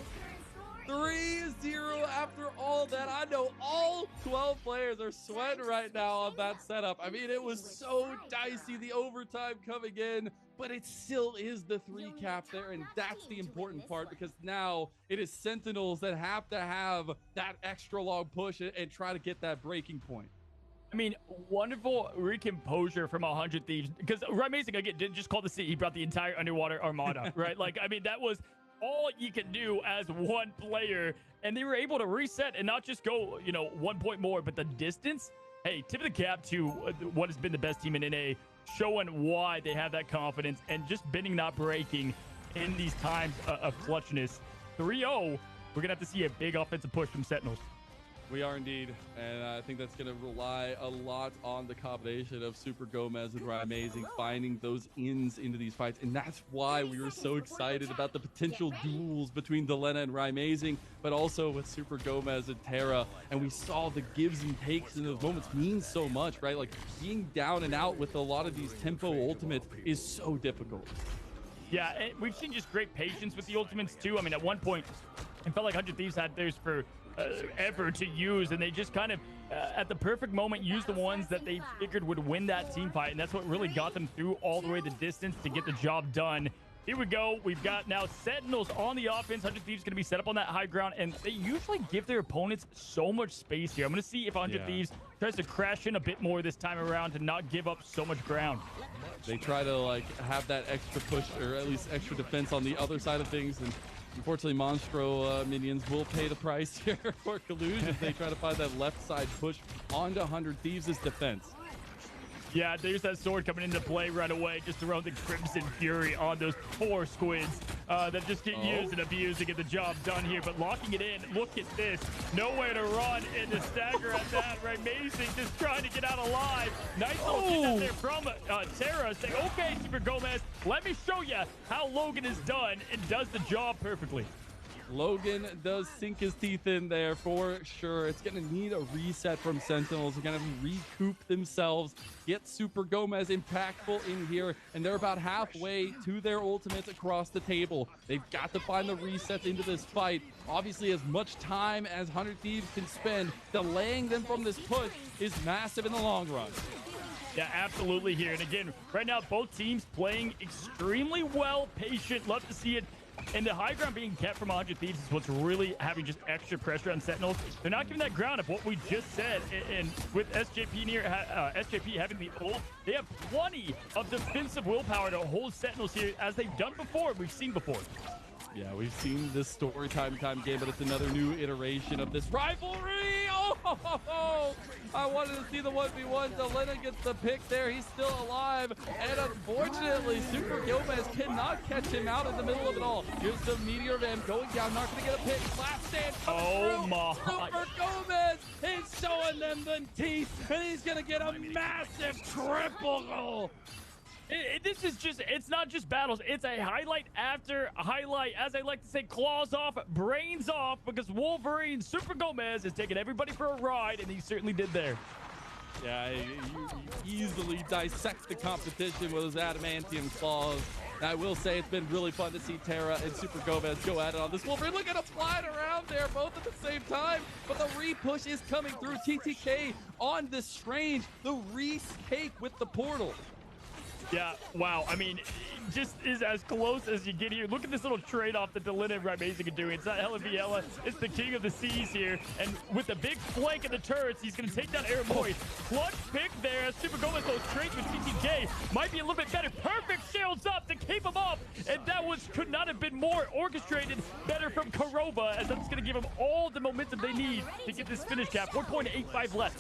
3-0 after all that. I know all 12 players are sweating right now on that setup. I mean, it was so dicey, the overtime coming in, but it still is the 3 cap there, and that's the important part, because now it is Sentinels that have to have that extra long push and try to get that breaking point. I mean, wonderful recomposure from 100 Thieves, because Amazing, again, didn't just call the sea. He brought the entire underwater armada, right? Like, I mean, that was all you can do as one player. And they were able to reset and not just go, 1 point more, but the distance. Hey, tip of the cap to what has been the best team in NA, showing why they have that confidence and just bending, not breaking in these times of clutchness. 3-0, we're going to have to see a big offensive push from Sentinels. We are indeed, and I think that's going to rely a lot on the combination of Super Gomez and Amazing finding those ins into these fights, and that's why we were so excited about the potential duels between Delena and Amazing, but also with Super Gomez and Terra, and we saw the gives and takes in those moments mean so much, right? Like, being down and out with a lot of these tempo ultimates is so difficult. Yeah, and we've seen just great patience with the ultimates, too. I mean, at one point, it felt like 100 Thieves had theirs for ever to use, and they just kind of at the perfect moment used the ones that they figured would win that team fight, and that's what really got them through all the way the distance to get the job done. Here we go. We've got now Sentinels on the offense. 100 Thieves going to be set up on that high ground, and they usually give their opponents so much space here. I'm going to see if 100 Thieves tries to crash in a bit more this time around to not give up so much ground. They try to have that extra push, or at least extra defense on the other side of things, and unfortunately, Monstro minions will pay the price here for Kalush if they try to find that left side push onto 100 Thieves' defense. Yeah, there's that sword coming into play right away, just throwing the Crimson Fury on those poor squids that just get used and abused to get the job done here. But locking it in, look at this. Nowhere to run and to stagger at that. Amazing, just trying to get out alive. Nice little hit out there from Terra saying, okay, Super Gomez, let me show you how Logan is done and does the job perfectly. Logan does sink his teeth in there for sure. It's going to need a reset from Sentinels. They're going to recoup themselves, get Super Gomez impactful in here, and they're about halfway to their ultimates across the table. They've got to find the resets into this fight. Obviously, as much time as 100 Thieves can spend, delaying them from this push is massive in the long run. Yeah, absolutely here. And again, right now, both teams playing extremely well, patient. Love to see it. And the high ground being kept from 100 Thieves is what's really having just extra pressure on Sentinels. They're not giving that ground up. What we just said, and with SJP SJP having the ult, they have plenty of defensive willpower to hold Sentinels here, as they've done before. We've seen before. Yeah, we've seen this story time game, but it's another new iteration of this rivalry. Oh, I wanted to see the 1v1. Delena gets the pick there. He's still alive. And unfortunately, Super Gomez cannot catch him out in the middle of it all. Here's the Meteor Ram going down. Not going to get a pick. Last stand coming through. My. Super Gomez is showing them the teeth. And he's going to get a massive triple goal. This is just, it's not just battles. It's a highlight after highlight. As I like to say, claws off, brains off, because Wolverine Super Gomez is taking everybody for a ride, and he certainly did there. Yeah, you easily dissect the competition with his adamantium claws. And I will say it's been really fun to see Terra and Super Gomez go at it on this Wolverine. Look at him flying around there, both at the same time. But the re-push is coming through. TTK on this Strange. The re-take with the portal. Yeah, wow. I mean, just is as close as you get here. Look at this little trade-off that Delena and Amazing are doing. It's not Hella Viella. It's the king of the seas here. And with the big flank of the turrets, he's going to take down Aramori. Clutch pick there as Super Gomez goes straight with TTK. Might be a little bit better. Perfect shields up to keep him up. And that could not have been more orchestrated better from Karova, as that's going to give him all the momentum they need to get this finish cap. 1.85 left.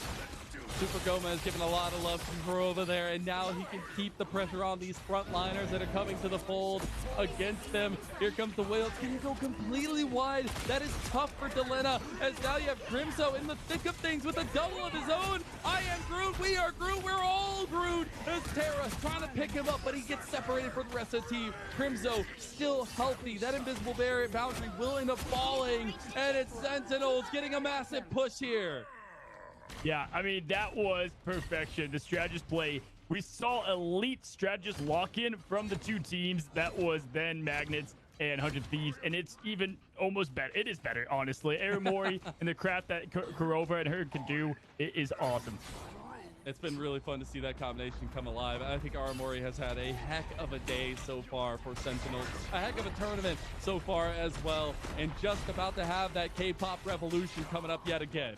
Super Gomez giving a lot of love to Karova there, and now he can keep the pressure on these frontliners that are coming to the fold against them. Here comes the Whale. Can he go completely wide? That is tough for Delena, as now you have Crimzo in the thick of things with a double of his own. I am Groot. We are Groot. We're all Groot. As Terra trying to pick him up, but he gets separated from the rest of the team. Crimzo still healthy. That invisible barrier boundary will end up falling, and it's Sentinels getting a massive push here. Yeah, I mean, that was perfection. The strategist play. We saw elite strategist lock-in from the two teams. That was then Magnets and 100 Thieves, and it's even almost better. It is better, honestly. Aramori and the craft that Karova and her can do, it is awesome. It's been really fun to see that combination come alive. I think Aramori has had a heck of a day so far for Sentinels. A heck of a tournament so far as well. And just about to have that K-pop revolution coming up yet again.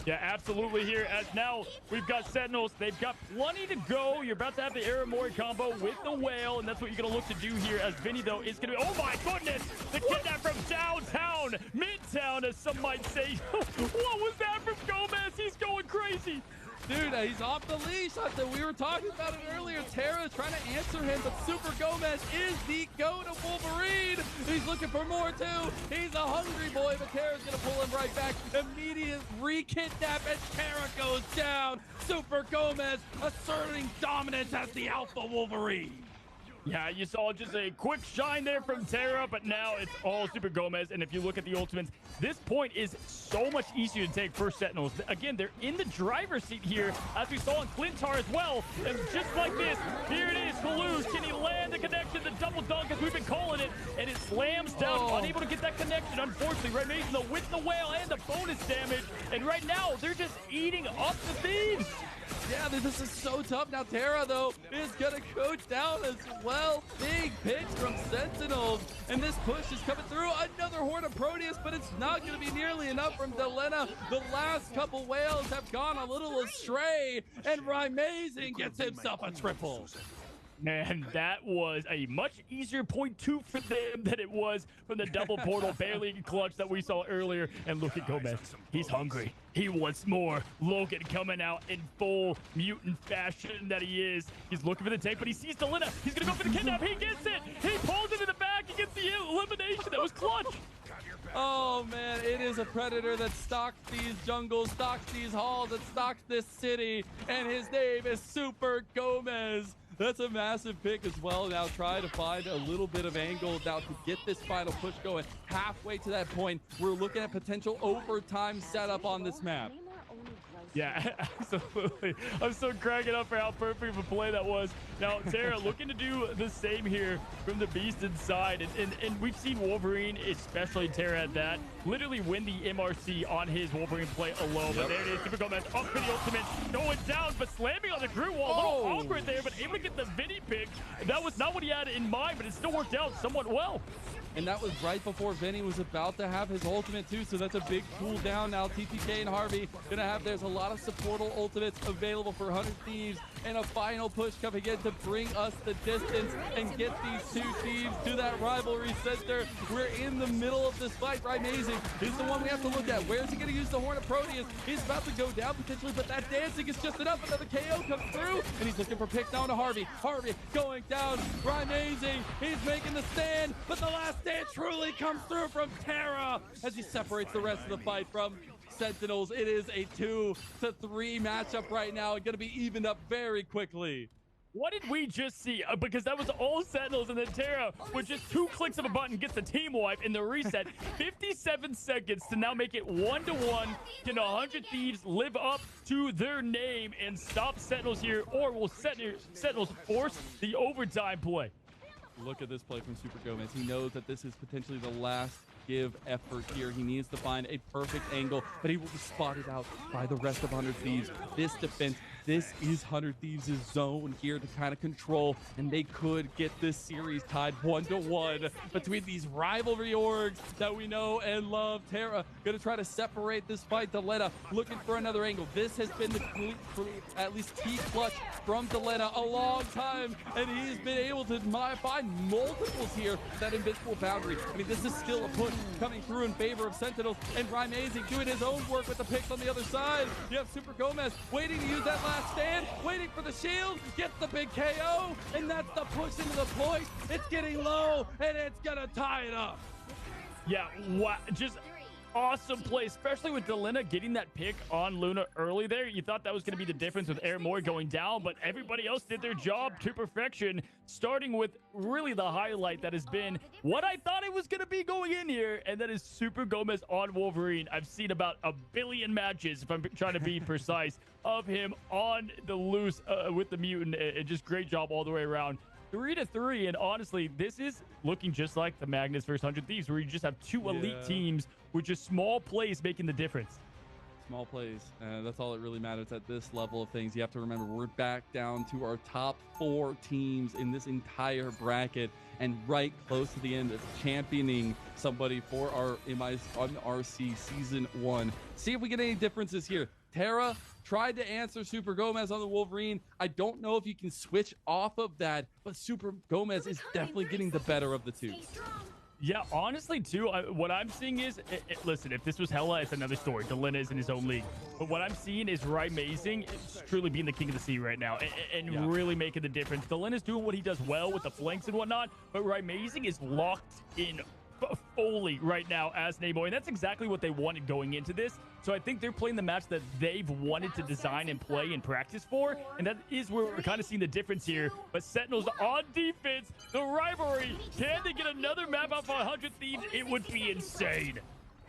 Yeah, absolutely here. As now we've got Sentinels. They've got plenty to go. You're about to have the Aramori combo with the Whale, and that's what you're going to look to do here as Vinny, though, is going to be... Oh, my goodness! The kidnap from downtown, midtown, as some might say. What was that from Gomez? He's going crazy. Dude, he's off the leash. We were talking about it earlier. Terra trying to answer him, but Super Gomez is the go to Wolverine. He's looking for more, too. He's a hungry boy, but Terra's going to pull him right back. Immediate re-kidnap, and Terra goes down. Super Gomez asserting dominance as the Alpha Wolverine. Yeah, you saw just a quick shine there from Terra, but now it's all Super Gomez. And if you look at the ultimates, this point is so much easier to take for Sentinels. Again, they're in the driver's seat here, as we saw in Clintar as well. And just like this, here it is, Kalush. Can he land the connection, the double dunk, as we've been calling it? And it slams down, unable to get that connection, unfortunately. Right, Mason, though, with the Whale and the bonus damage. And right now, they're just eating up the Thieves. Yeah, this is so tough. Now Terra, though, is going to go down as well. Big pitch from Sentinels. And this push is coming through. Another Horde of Proteus, but it's not going to be nearly enough from Delena. The last couple Whales have gone a little astray. And Rymazing gets himself a triple. Man, that was a much easier point two for them than it was from the double portal barely clutch that we saw earlier. And look at Gomez. He's hungry. He wants more. Logan coming out in full mutant fashion that he is. He's looking for the take, but he sees Delena. He's going to go for the kidnap. He gets it. He pulls it in the back. He gets the elimination. That was clutch. Oh, man, it is a predator that stalks these jungles, stalks these halls, that stalks this city. And his name is Super Gomez. That's a massive pick as well. Now try to find a little bit of angle now to get this final push going. Halfway to that point, we're looking at potential overtime setup on this map. Yeah, absolutely. I'm so cracking up for how perfect of a play that was. Now, Terra looking to do the same here from the Beast inside. And we've seen Wolverine, especially Terra at that, literally win the MRC on his Wolverine play alone. But there it is. Super Gomez up for the ultimate. Going down, but slamming on the Groot wall. A little awkward there, but able to get the Vinny pick. That was not what he had in mind, but it still worked out somewhat well. And that was right before Vinny was about to have his ultimate too, so that's a big cooldown. Now TTK and Harvey gonna have, there's a lot of supportal ultimates available for 100 Thieves, and a final push coming in to bring us the distance and get these two teams to that rivalry center. We're in the middle of this fight. Rymazing is the one we have to look at. Where is he gonna use the Horn of Proteus? He's about to go down potentially, but that dancing is just enough. Another KO comes through, and he's looking for pick down to Harvey. Harvey going down. Rymazing, he's making the stand, but the last stand truly comes through from Terra as he separates the rest of the fight from Sentinels. It is a 2-3 matchup right now. It's going to be evened up very quickly. What did we just see? Because that was all Sentinels, and then Terra, with just 2 clicks of a button, gets the team wipe in the reset. 57 seconds to now make it 1-1. Can 100 Thieves live up to their name and stop Sentinels here, or will Sentinels force the overtime play? Look at this play from Super Gomez. He knows that this is potentially the last give effort here. He needs to find a perfect angle, but he will be spotted out by the rest of 100 Thieves. This defense, this is 100 Thieves' zone here to kind of control, and they could get this series tied 1-1 between these rivalry orgs that we know and love. Terra gonna try to separate this fight. Delena looking for another angle. This has been the at least key clutch from Delena a long time, and he's been able to find multiples here. That invincible boundary. I mean, this is still a push coming through in favor of Sentinels, and Rymazing doing his own work with the picks on the other side. You have Super Gomez waiting to use that last stand, waiting for the shield, gets the big KO, and that's the push into the point. It's getting low, and it's gonna tie it up. Yeah, wow, just awesome play, especially with Delena getting that pick on Luna early there. You thought that was going to be the difference with Aramori going down, but everybody else did their job to perfection, starting with really the highlight that has been what I thought it was going to be going in here, and that is Super Gomez on Wolverine. I've seen about 1 billion matches, if I'm trying to be precise, of him on the loose with the mutant, and just great job all the way around. 3-3, and honestly, this is looking just like the Magnus versus 100 Thieves, where you just have 2 elite teams with just small plays making the difference. Small plays. That's all that really matters at this level of things. You have to remember, we're back down to our top 4 teams in this entire bracket, and right close to the end of championing somebody for our MRC Season 1. See if we get any differences here. Terra tried to answer Super Gomez on the Wolverine. I don't know if you can switch off of that, but Super Gomez is definitely getting the better of the two. Yeah, honestly, too, what I'm seeing is, listen, if this was Hella, it's another story. Delena is in his own league. But what I'm seeing is Amazing truly being the king of the sea right now and really making the difference. Delena's doing what he does well with the flanks and whatnot, but Amazing is locked in fully right now as Namo, and that's exactly what they wanted going into this. So I think they're playing the match that they've wanted to design and play and practice for, and that is where we're kind of seeing the difference here. But Sentinels on defense, the rivalry, can they get another map off 100 Thieves? It would be insane.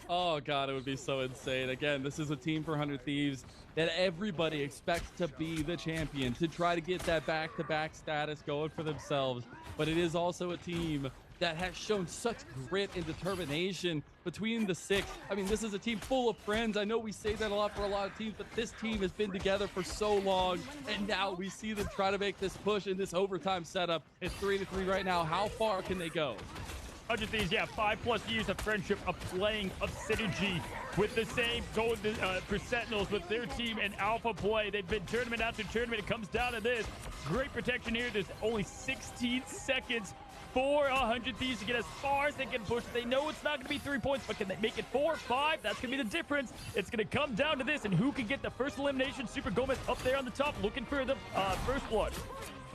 Oh god, it would be so insane. Again, this is a team for 100 Thieves that everybody expects to be the champion, to try to get that back-to-back status going for themselves. But it is also a team that has shown such grit and determination between the 6. I mean, this is a team full of friends. I know we say that a lot for a lot of teams, but this team has been together for so long, and now we see them try to make this push in this overtime setup. It's 3-3 right now. How far can they go? 100 Thieves, yeah, 5+ years of friendship, of playing, of synergy with the same going for Sentinels with their team and alpha play. They've been tournament after tournament. It comes down to this. Great protection here. There's only 16 seconds for 100 Thieves to get as far as they can push. They know it's not going to be 3 points, but can they make it 4, 5? That's going to be the difference. It's going to come down to this, and who can get the first elimination. Super Gomez up there on the top, looking for the first blood.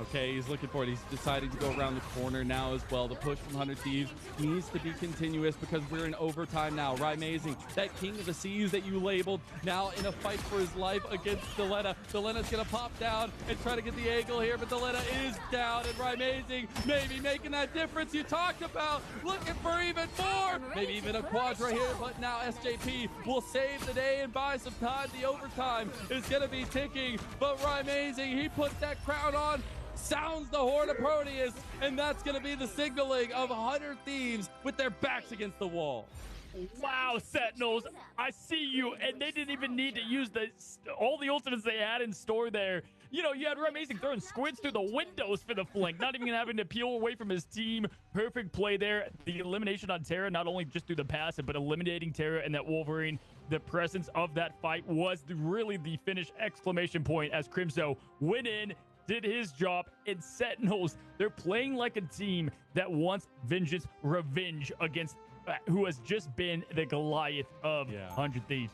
Okay, he's looking for it. He's deciding to go around the corner now as well. The push from 100 Thieves needs to be continuous because we're in overtime now. Amazing, that king of the seas that you labeled, now in a fight for his life against Delena. Delena's going to pop down and try to get the angle here, but Delena is down, and Amazing maybe making that difference you talked about. Looking for even more, maybe even a quad right here, but now SJP will save the day and buy some time. The overtime is going to be ticking, but Amazing, he puts that crown on, sounds the horn of Proteus, and that's going to be the signaling of 100 Thieves with their backs against the wall. Wow, Sentinels, I see you, and they didn't even need to use all the ultimates they had in store there. You know, you had Amazing throwing squids through the windows for the flank, not even having to peel away from his team. Perfect play there. The elimination on Terra, not only just through the passive, but eliminating Terra and that Wolverine. The presence of that fight was really the finish exclamation point as Crimzo went in, did his job. And Sentinels, they're playing like a team that wants vengeance, revenge against who has just been the Goliath of 100 Thieves.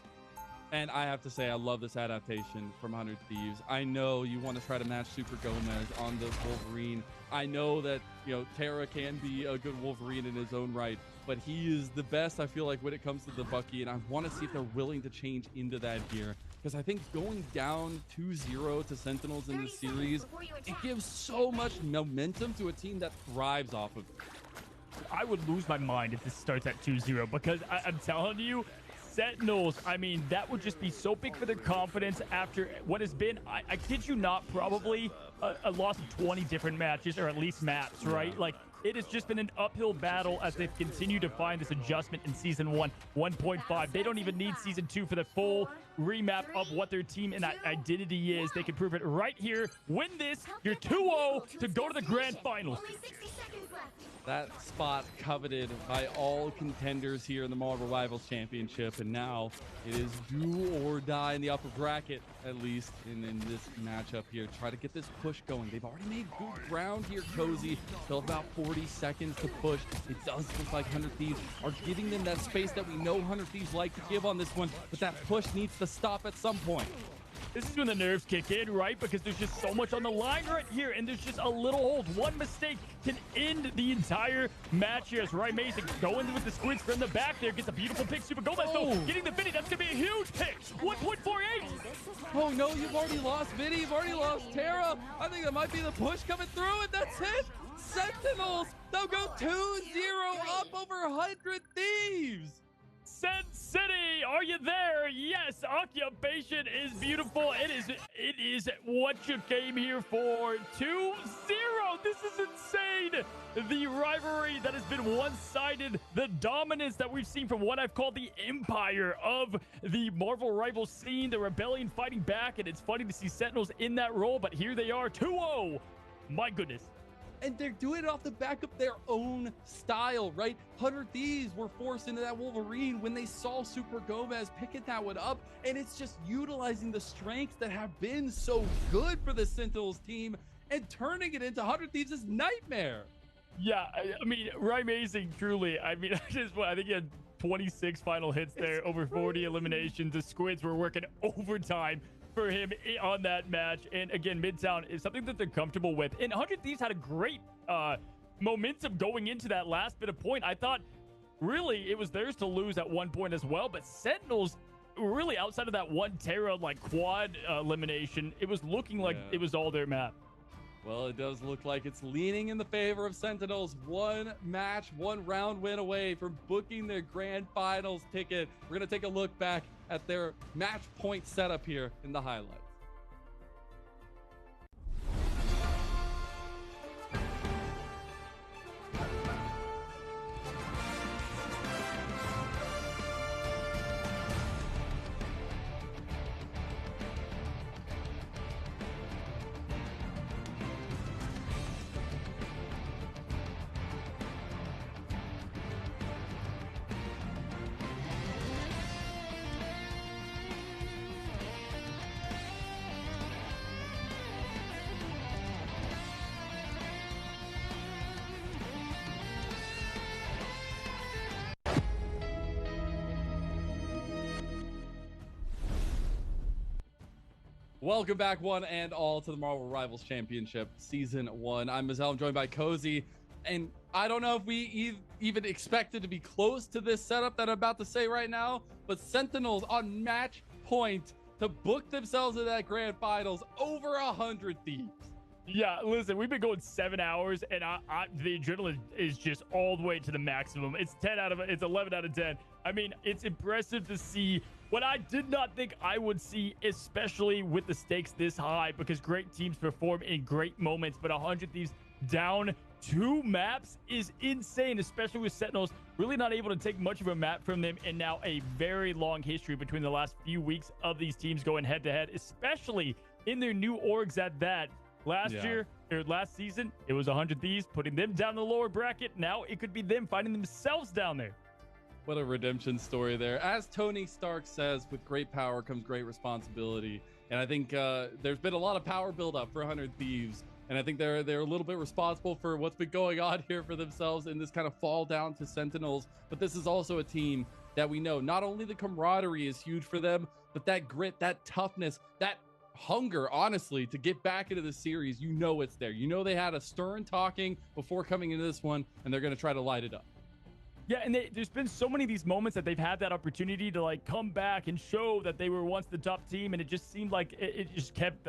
And I have to say, I love this adaptation from 100 Thieves. I know you want to try to match Super Gomez on the Wolverine. I know that, you know, Terra can be a good Wolverine in his own right, but he is the best, I feel like, when it comes to the Bucky, and I want to see if they're willing to change into that here. Because I think going down 2-0 to Sentinels in this series, it gives so much momentum to a team that thrives off of it. I would lose my mind if this starts at 2-0, because I'm telling you, Sentinels, I mean, that would just be so big for their confidence after what has been, I kid you not, probably a loss of 20 different matches, or at least maps, right? Yeah. Like, it has just been an uphill battle as they've continued to find this adjustment in Season 1, 1.5. They don't even need Season 2 for the full remap of what their team and identity is. They can prove it right here. Win this, you're 2-0 to go to the grand finals. That spot coveted by all contenders here in the Marvel Rivals Championship, and now it is do or die in the upper bracket, at least in this matchup here. Try to get this push going. They've already made good ground here, Cozy. Still about 40 seconds to push. It does look like 100 Thieves are giving them that space that we know 100 Thieves like to give on this one, but that push needs to stop at some point. This is when the nerves kick in, right? Because there's just so much on the line right here, and there's just a little hold. One mistake can end the entire match here. As Amazing going with the squids from the back there, gets a beautiful pick. Super Gomez, though, getting the Vinny. That's going to be a huge pick. 1.48. Oh, no, you've already lost Vinny. You've already lost Terra. I think that might be the push coming through, and that's it. Sentinels, they'll go 2-0 up over 100 Thieves. Sen City, are you there? Yes, occupation is beautiful. It is what you came here for. 2-0. This is insane. The rivalry that has been one-sided, the dominance that we've seen from what I've called the empire of the Marvel rival scene, the rebellion fighting back, and it's funny to see Sentinels in that role, but here they are, 2-0. My goodness. And they're doing it off the back of their own style, right? 100 Thieves were forced into that Wolverine when they saw Super Gomez picking that one up, and it's just utilizing the strengths that have been so good for the Sentinels team and turning it into 100 Thieves' nightmare. Yeah, I mean, amazing, truly. I mean, I think he had 26 final hits there, over 40 eliminations. The Squids were working overtime for him on that match. And again, Midtown is something that they're comfortable with. And 100 Thieves had a great momentum going into that last bit of point. I thought really it was theirs to lose at one point as well, but Sentinels really outside of that one Terra like quad elimination, it was looking like it was all their map. Well, it does look like it's leaning in the favor of Sentinels. One match, one round win away from booking their grand finals ticket. We're going to take a look back at their match point setup here in the highlights. Welcome back, one and all, to the Marvel Rivals Championship Season 1. I'm Mazel, I'm joined by Cozy, and I don't know if we even expected to be close to this setup that I'm about to say right now, but Sentinels on match point to book themselves in that grand finals over 100 Thieves. Yeah, listen, we've been going 7 hours, and the adrenaline is just all the way to the maximum. It's 11 out of 10. I mean, it's impressive to see what I did not think I would see, especially with the stakes this high, because great teams perform in great moments, but 100 Thieves down 2 maps is insane, especially with Sentinels really not able to take much of a map from them, and now a very long history between the last few weeks of these teams going head-to-head, especially in their new orgs at that. Last season, it was 100 Thieves, putting them down in the lower bracket. Now it could be them finding themselves down there. What a redemption story there. As Tony Stark says, with great power comes great responsibility. And I think there's been a lot of power buildup for 100 Thieves. And I think they're a little bit responsible for what's been going on here for themselves in this kind of fall down to Sentinels. But this is also a team that we know not only the camaraderie is huge for them, but that grit, that toughness, that hunger, honestly, to get back into the series. You know it's there. You know they had a stern talking before coming into this one, and they're going to try to light it up. Yeah, and there's been so many of these moments that they've had that opportunity to like come back and show that they were once the top team, and it just seemed like it just kept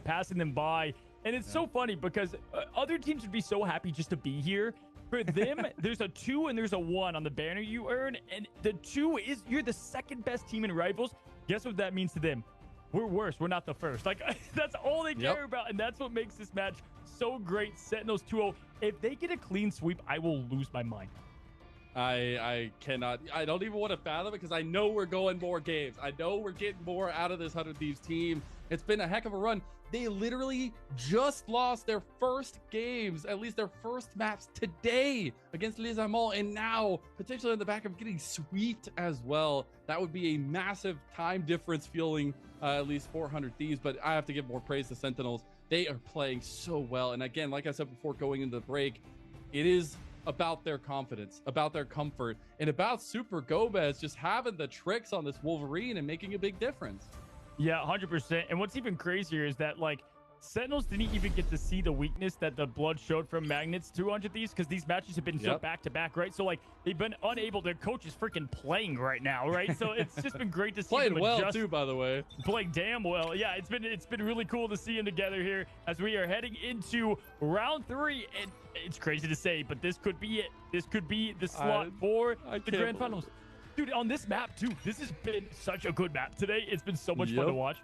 passing them by. And it's so funny because other teams would be so happy just to be here. For them, there's a 2 and there's a 1 on the banner you earn, and the 2 is you're the second best team in Rivals. Guess what that means to them? We're worse. We're not the first. Like, that's all they care about, and that's what makes this match so great. Sentinels 2-0. If they get a clean sweep, I will lose my mind. I cannot. I don't even want to fathom it because I know we're going more games. I know we're getting more out of this 100 Thieves team. It's been a heck of a run. They literally just lost their first games, at least their first maps today against Les Amants, and now potentially in the back of getting sweeped as well. That would be a massive time difference feeling at least 400 Thieves, but I have to give more praise to Sentinels. They are playing so well. And again, like I said before going into the break, it is about their confidence, about their comfort, and about Super Gomez just having the tricks on this Wolverine and making a big difference. Yeah, 100%. And what's even crazier is that, like, Sentinels didn't even get to see the weakness that the blood showed from Magnets 200 Thieves because these matches have been so back-to-back, right? So, like, they've been unable. Their coach is freaking playing right now, right? So it's just been great to see playing them well, adjust. too, by the way. Playing damn well. Yeah, it's been really cool to see them together here as we are heading into round 3. And it's crazy to say, but this could be it. This could be the slot for the Grand Finals. Dude, on this map too, this has been such a good map today. It's been so much fun to watch.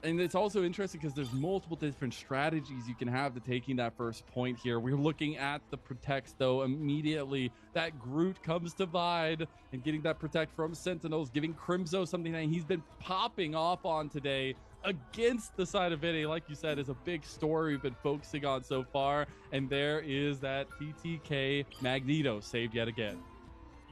And it's also interesting because there's multiple different strategies you can have to taking that first point here. We're looking at the protects, though. Immediately, that Groot comes to Vide and getting that protect from Sentinels, giving Crimzo something that he's been popping off on today against the side of Vinny. Like you said, is a big story we've been focusing on so far. And there is that TTK Magneto saved yet again.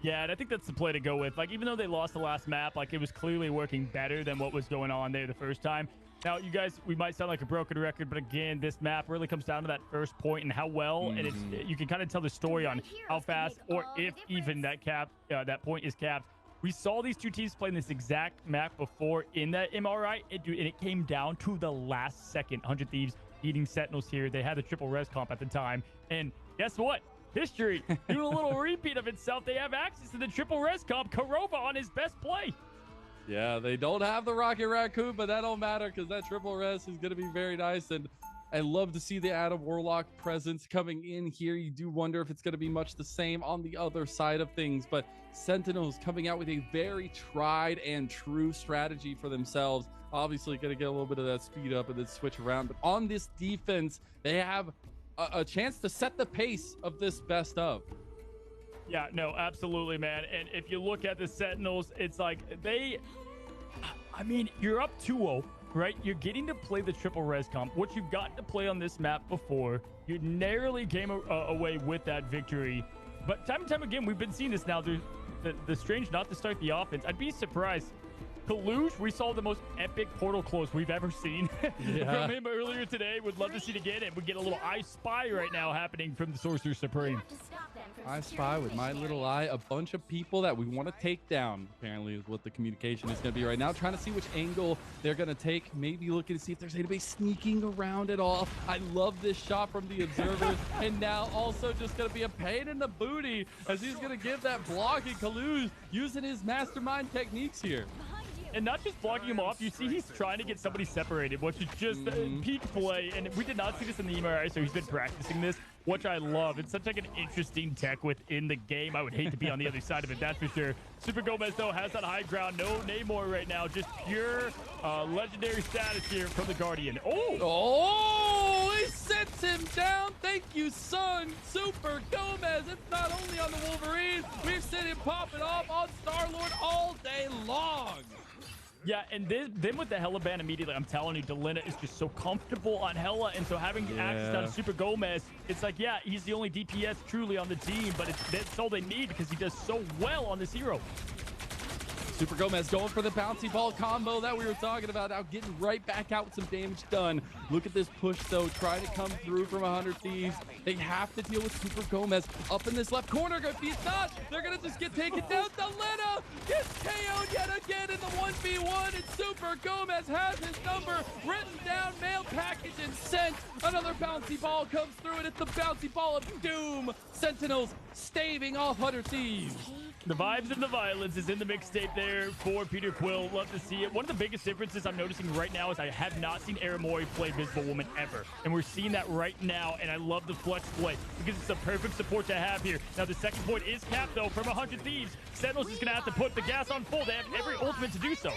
Yeah, and I think that's the play to go with. Like, even though they lost the last map, like, it was clearly working better than what was going on there the first time. Now, you guys, we might sound like a broken record, but again, this map really comes down to that first point and how well, and it's you can kind of tell the story on how fast or if even that that point is capped. We saw these two teams playing this exact map before in that MRI, and it came down to the last second. 100 Thieves eating Sentinels here. They had the triple res comp at the time, and guess what? History doing a little repeat of itself. They have access to the triple res comp. Karova on his best play. Yeah, they don't have the Rocket Raccoon, but that don't matter because that triple res is going to be very nice. And I love to see the Adam Warlock presence coming in here. You do wonder if it's going to be much the same on the other side of things, but Sentinels coming out with a very tried and true strategy for themselves. Obviously going to get a little bit of that speed up and then switch around. But on this defense, they have a chance to set the pace of this best of. Yeah, no, absolutely, man. And if you look at the Sentinels, it's like I mean, you're up 2-0, right? You're getting to play the triple res comp, which you've gotten to play on this map before. You narrowly came away with that victory. But time and time again, we've been seeing this now. The Strange not to start the offense. I'd be surprised. Kalush, we saw the most epic portal close we've ever seen from him earlier today. Would love to see it again, and we get a little I Spy right now happening from the Sorcerer Supreme. I spy with my little eye a bunch of people that we want to take down, apparently is what the communication is going to be right now. Trying to see which angle they're going to take. Maybe looking to see if there's anybody sneaking around at all. I love this shot from the observers. And now also just going to be a pain in the booty as he's going to give that blocking. Kalush using his mastermind techniques here. And not just blocking him off, you see he's trying to get somebody separated, which is just peak play. And we did not see this in the MRI, so he's been practicing this, which I love. It's such like an interesting tech within the game. I would hate to be on the other side of it, that's for sure. Super Gomez, though, has that high ground. No Namor right now, just pure legendary status here from the Guardian. Oh, he sets him down. Thank you, son. Super Gomez. It's not only on the Wolverines. We've seen him pop it off on Star-Lord all day long. Yeah, and then with the Hella ban immediately, I'm telling you, Delina is just so comfortable on Hella, and so having access down to Super Gomez, it's like, yeah, he's the only DPS truly on the team, but that's all they need because he does so well on this hero. Super Gomez going for the bouncy ball combo that we were talking about. Now getting right back out with some damage done. Look at this push, though, trying to come through from 100 Thieves. They have to deal with Super Gomez up in this left corner. If he's not, they're going to just get taken down. Delina gets KO'd yet again in the 1v1, and Super Gomez has his number written down, mail package, and sent. Another bouncy ball comes through, and it's the bouncy ball of doom. Sentinels staving off 100 Thieves. The vibes and the violence is in the mixtape there for Peter Quill. Love to see it. One of the biggest differences I'm noticing right now is I have not seen Aramori play Visible Woman ever. And we're seeing that right now, and I love the flex play because it's a perfect support to have here. Now, the second point is capped, though, from 100 Thieves. Sentinels is going to have to put the gas on full. They have every ultimate to do so.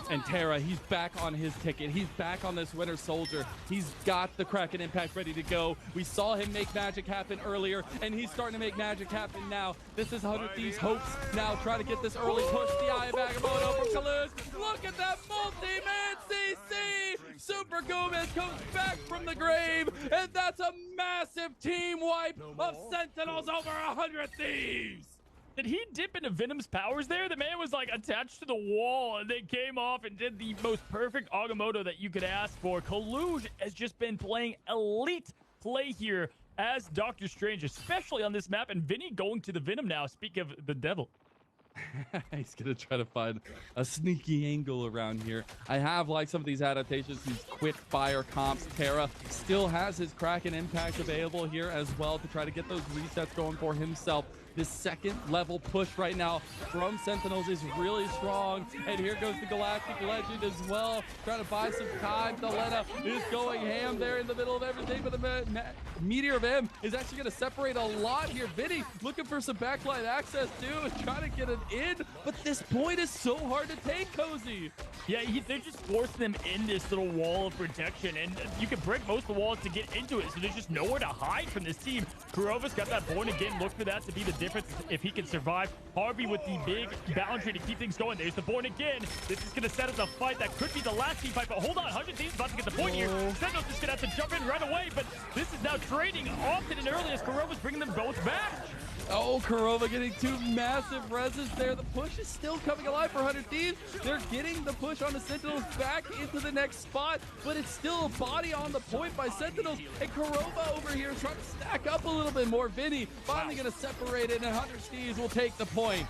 And Terra, he's back on his ticket. He's back on this Winter Soldier. He's got the Kraken Impact ready to go. We saw him make magic happen earlier, and he's starting to make magic happen now. This is 100 Thieves' hopes now, trying to get this early push. The Eye of Agamotto from Kalush. Look at that multi-man CC! Super Gomez comes back from the grave, and that's a massive team wipe of Sentinels over 100 Thieves! Did he dip into Venom's powers there? The man was like attached to the wall and they came off and did the most perfect Agamotto that you could ask for. Kalush has just been playing elite play here as Doctor Strange, especially on this map. And Vinny going to the Venom now. Speak of the devil. He's going to try to find a sneaky angle around here. I have liked some of these adaptations, these quick fire comps. Terra still has his Kraken Impact available here as well to try to get those resets going for himself. This second level push right now from Sentinels is really strong. And here goes the Galactic Legend as well, trying to buy some time. Delena is going ham there in the middle of everything, but the Meteor of M is actually going to separate a lot here. Vinny looking for some backline access too, and trying to get it in, but this point is so hard to take, Cozy. Yeah, they're just forcing them in this little wall of protection, and you can break most of the walls to get into it, so there's just nowhere to hide from this team. Kurova's got that born again. Look for that to be the difference if he can survive. Harvey with the big boundary to keep things going. There's the born again. This is going to set up a fight that could be the last team fight, but hold on. 100 Thieves about to get the point here. Sentinel's just going to have to jump in right away, but this is now trading often and early as Kurova's bringing them both back. Oh, Kurova getting two massive reses there. The push is still coming alive for 100 Thieves. They're getting the push on the Sentinels back into the next spot, but it's still a body on the point by Sentinels. And Kurova over here is trying to stack up a little bit more. Vinny finally going to separate it, and 100 Thieves will take the point.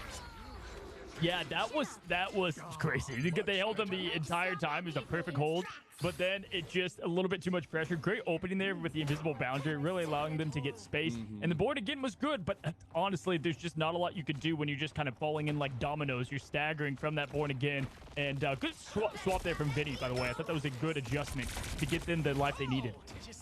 Yeah, that was crazy. They held them the entire time. It was a perfect hold, but then it just a little bit too much pressure. Great opening there with the invisible boundary, really allowing them to get space. And the board again was good, but honestly, there's just not a lot you could do when you're just kind of falling in like dominoes. You're staggering from that board again. And good swap there from Vinny, by the way. I thought that was a good adjustment to get them the life they needed.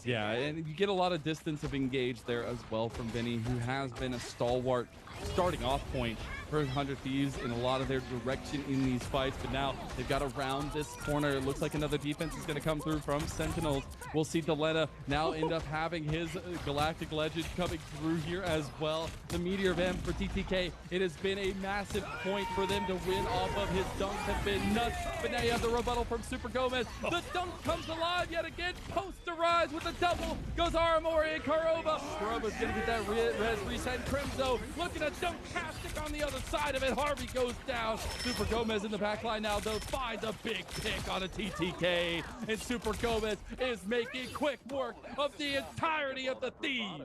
Yeah, and you get a lot of distance of engage there as well from Vinny, who has been a stalwart starting off point for 100 Thieves in a lot of their direction in these fights, but now they've got to round this corner. It looks like another defense is going to come through from Sentinels. We'll see Delena now end up having his Galactic Legend coming through here as well. The Meteor of M for TTK. It has been a massive point for them to win off of. His dunks have been nuts, but now you have the rebuttal from Super Gomez. The dunk comes alive yet again. Posterize with a double. Goes Aramori and Kurova. Kurova's going to get that res reset. Crimzo looking at dunk-tastic on the other side of it. Harvey goes down. Super Gomez in the back line now, though, finds a big pick on a TTK. And Super Gomez is making quick work of the entirety of the Thieves.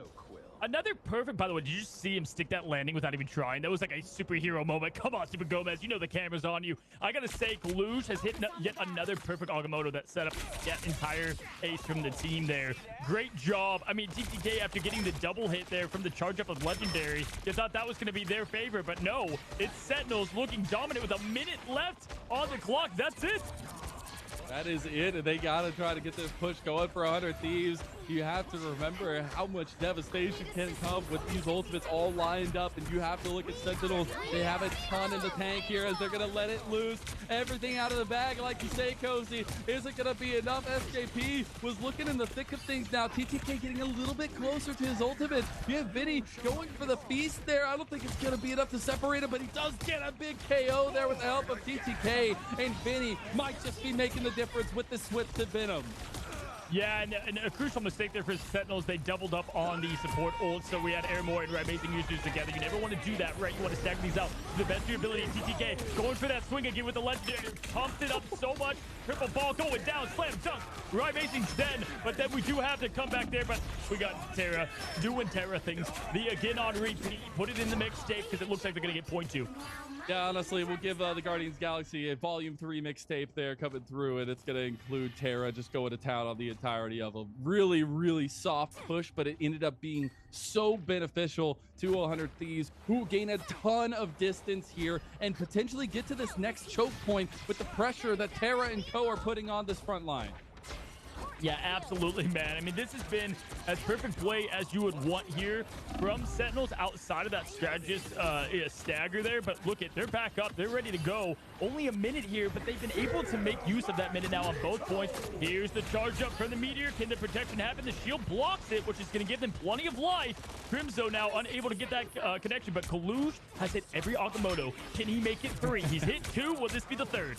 Another perfect, by the way, did you just see him stick that landing without even trying? That was like a superhero moment. Come on, Super Gomez. You know the camera's on you. I got to say, Kalush has hit yet another perfect Agamotto that set up that entire ace from the team there. Great job. I mean, TTK, after getting the double hit there from the charge up of Legendary, you thought that was going to be their favorite, but no. It's Sentinels looking dominant with a minute left on the clock. That's it. That is it, and they got to try to get this push going for 100 Thieves. You have to remember how much devastation can come with these ultimates all lined up, and you have to look at Sentinels. They have a ton in the tank here as they're going to let it loose. Everything out of the bag, like you say, Cozy, isn't going to be enough. SJP was looking in the thick of things now. TTK getting a little bit closer to his ultimate. You have Vinny going for the feast there. I don't think it's going to be enough to separate him, but he does get a big KO there with the help of TTK, and Vinny might just be making the difference with the switch to Venom. Yeah, and a crucial mistake there for Sentinels. They doubled up on the support ult, so we had Airmore and Amazing users together. You never want to do that, right? You want to stagger these out to the best of your ability. TTK going for that swing again with the Legendary. Pumped it up so much. Triple ball going down. Slam dunk. Amazing's dead, but then we do have to come back there, but we got Terra doing Terra things. The again on repeat. Put it in the mixtape because it looks like they're going to get point 2. Yeah, honestly, we'll give the Guardians Galaxy a Volume 3 mixtape there coming through, and it's going to include Terra just going to town on the entirety of a really, really soft push, but it ended up being so beneficial to 100 Thieves, who gain a ton of distance here and potentially get to this next choke point with the pressure that Terra and Co are putting on this front line. Yeah, absolutely, man. I mean, this has been as perfect play as you would want here from Sentinels outside of that strategist stagger there. But look, they're back up. They're ready to go. Only a minute here, but they've been able to make use of that minute now on both points. Here's the charge up from the Meteor. Can the protection happen? The shield blocks it, which is going to give them plenty of life. Crimzo now unable to get that connection, but Kalush has hit every Agamotto. Can he make it 3? He's hit 2. Will this be the 3rd?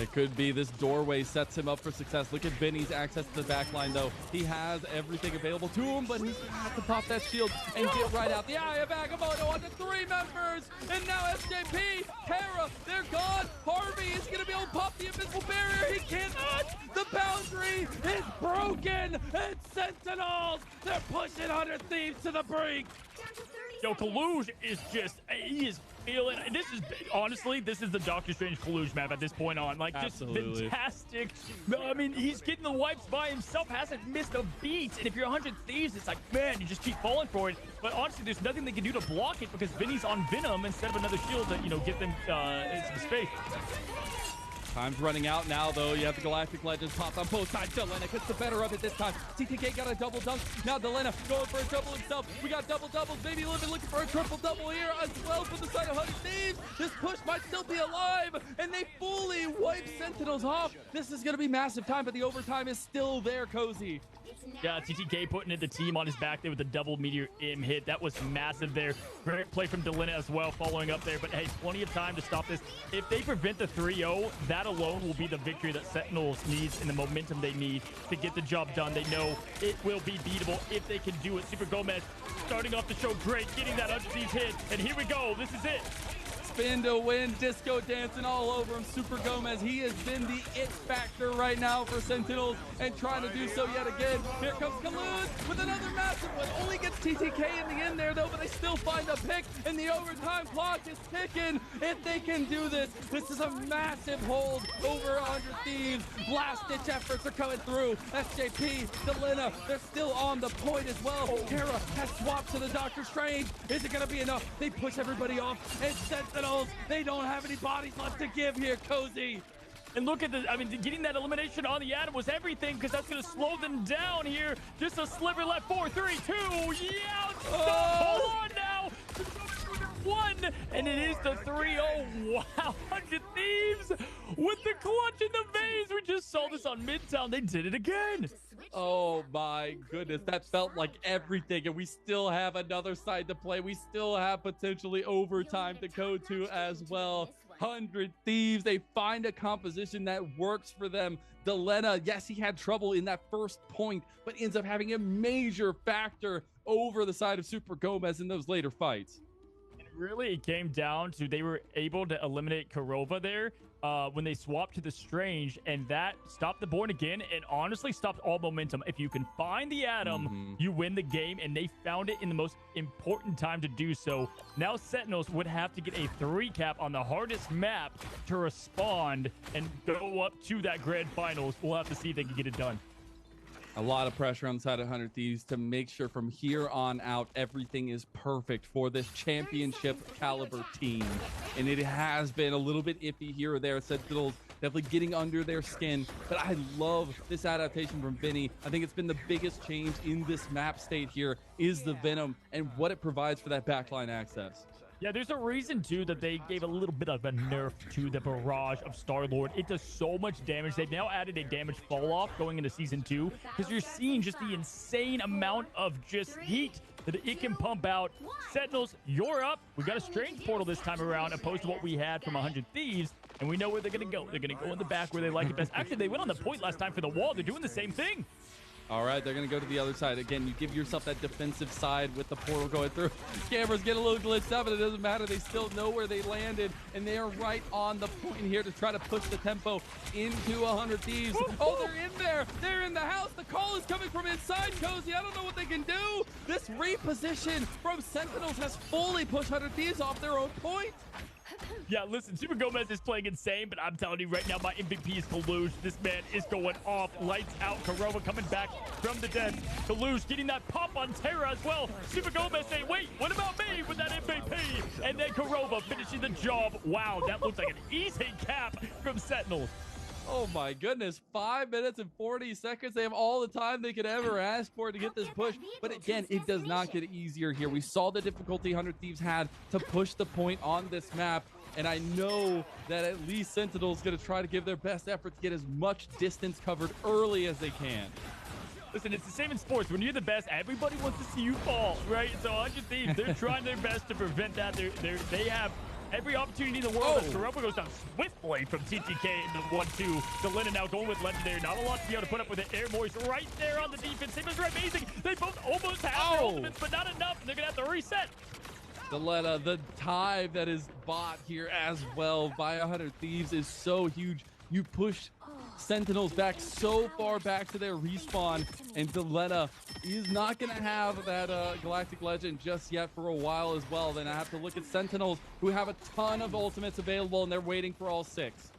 It could be. This doorway sets him up for success. Look at Vinny's access to the back line, though. He has everything available to him, but he's going to have to pop that shield and get right out. The eye of Agamotto on the 3 members. And now SJP, Terra, they're gone. Harvey is going to be able to pop the invisible barrier. He cannot. The boundary is broken. And Sentinels, they're pushing 100 Thieves to the brink. Down to 30 Yo, Kaluge is just, he is feeling, this is, honestly, this is the Doctor Strange Kaluge map at this point on. Like, just Absolutely. fantastic. I mean, he's getting the wipes by himself, hasn't missed a beat. And if you're 100 Thieves, it's like, man, you just keep falling for it. But honestly, there's nothing they can do to block it because Vinny's on Venom instead of another shield to, you know, get them some space. Time's running out now, though. You have the Galactic Legends popped on both sides. Delena gets the better of it this time. TTK got a double dunk. Now Delena going for a double himself. We got double doubles. Maybe Livin looking for a triple double here as well for the side of 100 Thieves. This push might still be alive, and they fully wipe Sentinels off. This is going to be massive time, but the overtime is still there, Cozy. Yeah, TTK putting the team on his back there with the double Meteor M hit. That was massive there. Great play from Delena as well, following up there. But hey, plenty of time to stop this. If they prevent the 3-0, that alone will be the victory that Sentinels needs and the momentum they need to get the job done. They know it will be beatable if they can do it. Super Gomez starting off the show great, getting that underneath hit. And here we go. This is it. Spin to win, disco dancing all over him. Super Gomez, he has been the it factor right now for Sentinels and trying to do so yet again. Here comes Kaluge with another massive one. Only gets TTK in the end there though, but they still find a pick and the overtime clock is ticking. If they can do this, this is a massive hold over 100 Thieves. Last ditch efforts are coming through. SJP, Delena, they're still on the point as well. Hera has swapped to the Doctor Strange. Is it gonna be enough? They push everybody off and Sentinels, they don't have any bodies left to give here, Cozy. And look at the, I mean, getting that elimination on the Atom was everything because that's going to slow them down here. Just a sliver left. 4, 3, 2. Yeah, hold on now. One, and it is the 3-0. Wow, 100 Thieves with the clutch in the veins. We just saw this on Midtown. They did it again. Oh my goodness, that felt like everything, and we still have another side to play. We still have potentially overtime to go to as well. 100 Thieves, they find a composition that works for them. Delena, yes, he had trouble in that first point, but ends up having a major factor over the side of Super Gomez in those later fights. Really, it came down to they were able to eliminate Kurova there when they swapped to the Strange, and that stopped the Born again and honestly stopped all momentum. If you can find the Atom, you win the game, and they found it in the most important time to do so. Now Sentinels would have to get a 3-cap on the hardest map to respond and go up to that grand finals. We'll have to see if they can get it done. A lot of pressure on the side of 100 Thieves to make sure from here on out everything is perfect for this championship caliber team. And it has been a little bit iffy here or there. Sentinels definitely getting under their skin. But I love this adaptation from Vinny. I think it's been the biggest change in this map state here is the Venom and what it provides for that backline access. Yeah, there's a reason, too, that they gave a little bit of a nerf to the barrage of Star-Lord. It does so much damage. They've now added a damage fall-off going into Season 2 because you're seeing just the insane amount of just heat that it can pump out. Sentinels, you're up. We got a Strange portal this time around opposed to what we had from 100 Thieves, and we know where they're going to go. They're going to go in the back where they like it best. Actually, they went on the point last time for the wall. They're doing the same thing. All right, they're going to go to the other side. Again, you give yourself that defensive side with the portal going through. Scammers get a little glitched up, but it doesn't matter. They still know where they landed, and they are right on the point here to try to push the tempo into 100 Thieves. Oh, they're in there. They're in the house. The call is coming from inside, Cozy. I don't know what they can do. This reposition from Sentinels has fully pushed 100 Thieves off their own point. Yeah, listen, Super Gomez is playing insane, but I'm telling you right now, my MVP is Kaluge. This man is going off. Lights out. Kurova coming back from the dead. Kaluge getting that pop on Terra as well. Super Gomez saying, wait, what about me with that MVP? And then Kurova finishing the job. Wow, that looks like an easy cap from Sentinels. Oh my goodness, 5 minutes and 40 seconds. They have all the time they could ever ask for to get this push. But again, it does not get easier here. We saw the difficulty 100 Thieves had to push the point on this map. And I know that at least Sentinel's going to try to give their best effort to get as much distance covered early as they can. Listen, it's the same in sports. When you're the best, everybody wants to see you fall, right? So 100 Thieves, they're trying their best to prevent that. They have every opportunity in the world. As Kurova goes down swiftly from TTK in the 1-2. Delena now going with Legendary. Not a lot to be able to put up with it. Air Moist right there on the defense. It was amazing. They both almost have their ultimates, but not enough. They're going to have to reset. Delena, the time that is bought here as well by 100 Thieves is so huge. You push Sentinels back so far back to their respawn, and Delena is not going to have that Galactic Legend just yet for a while as well. Then I have to look at Sentinels, who have a ton of ultimates available, and they're waiting for all 6.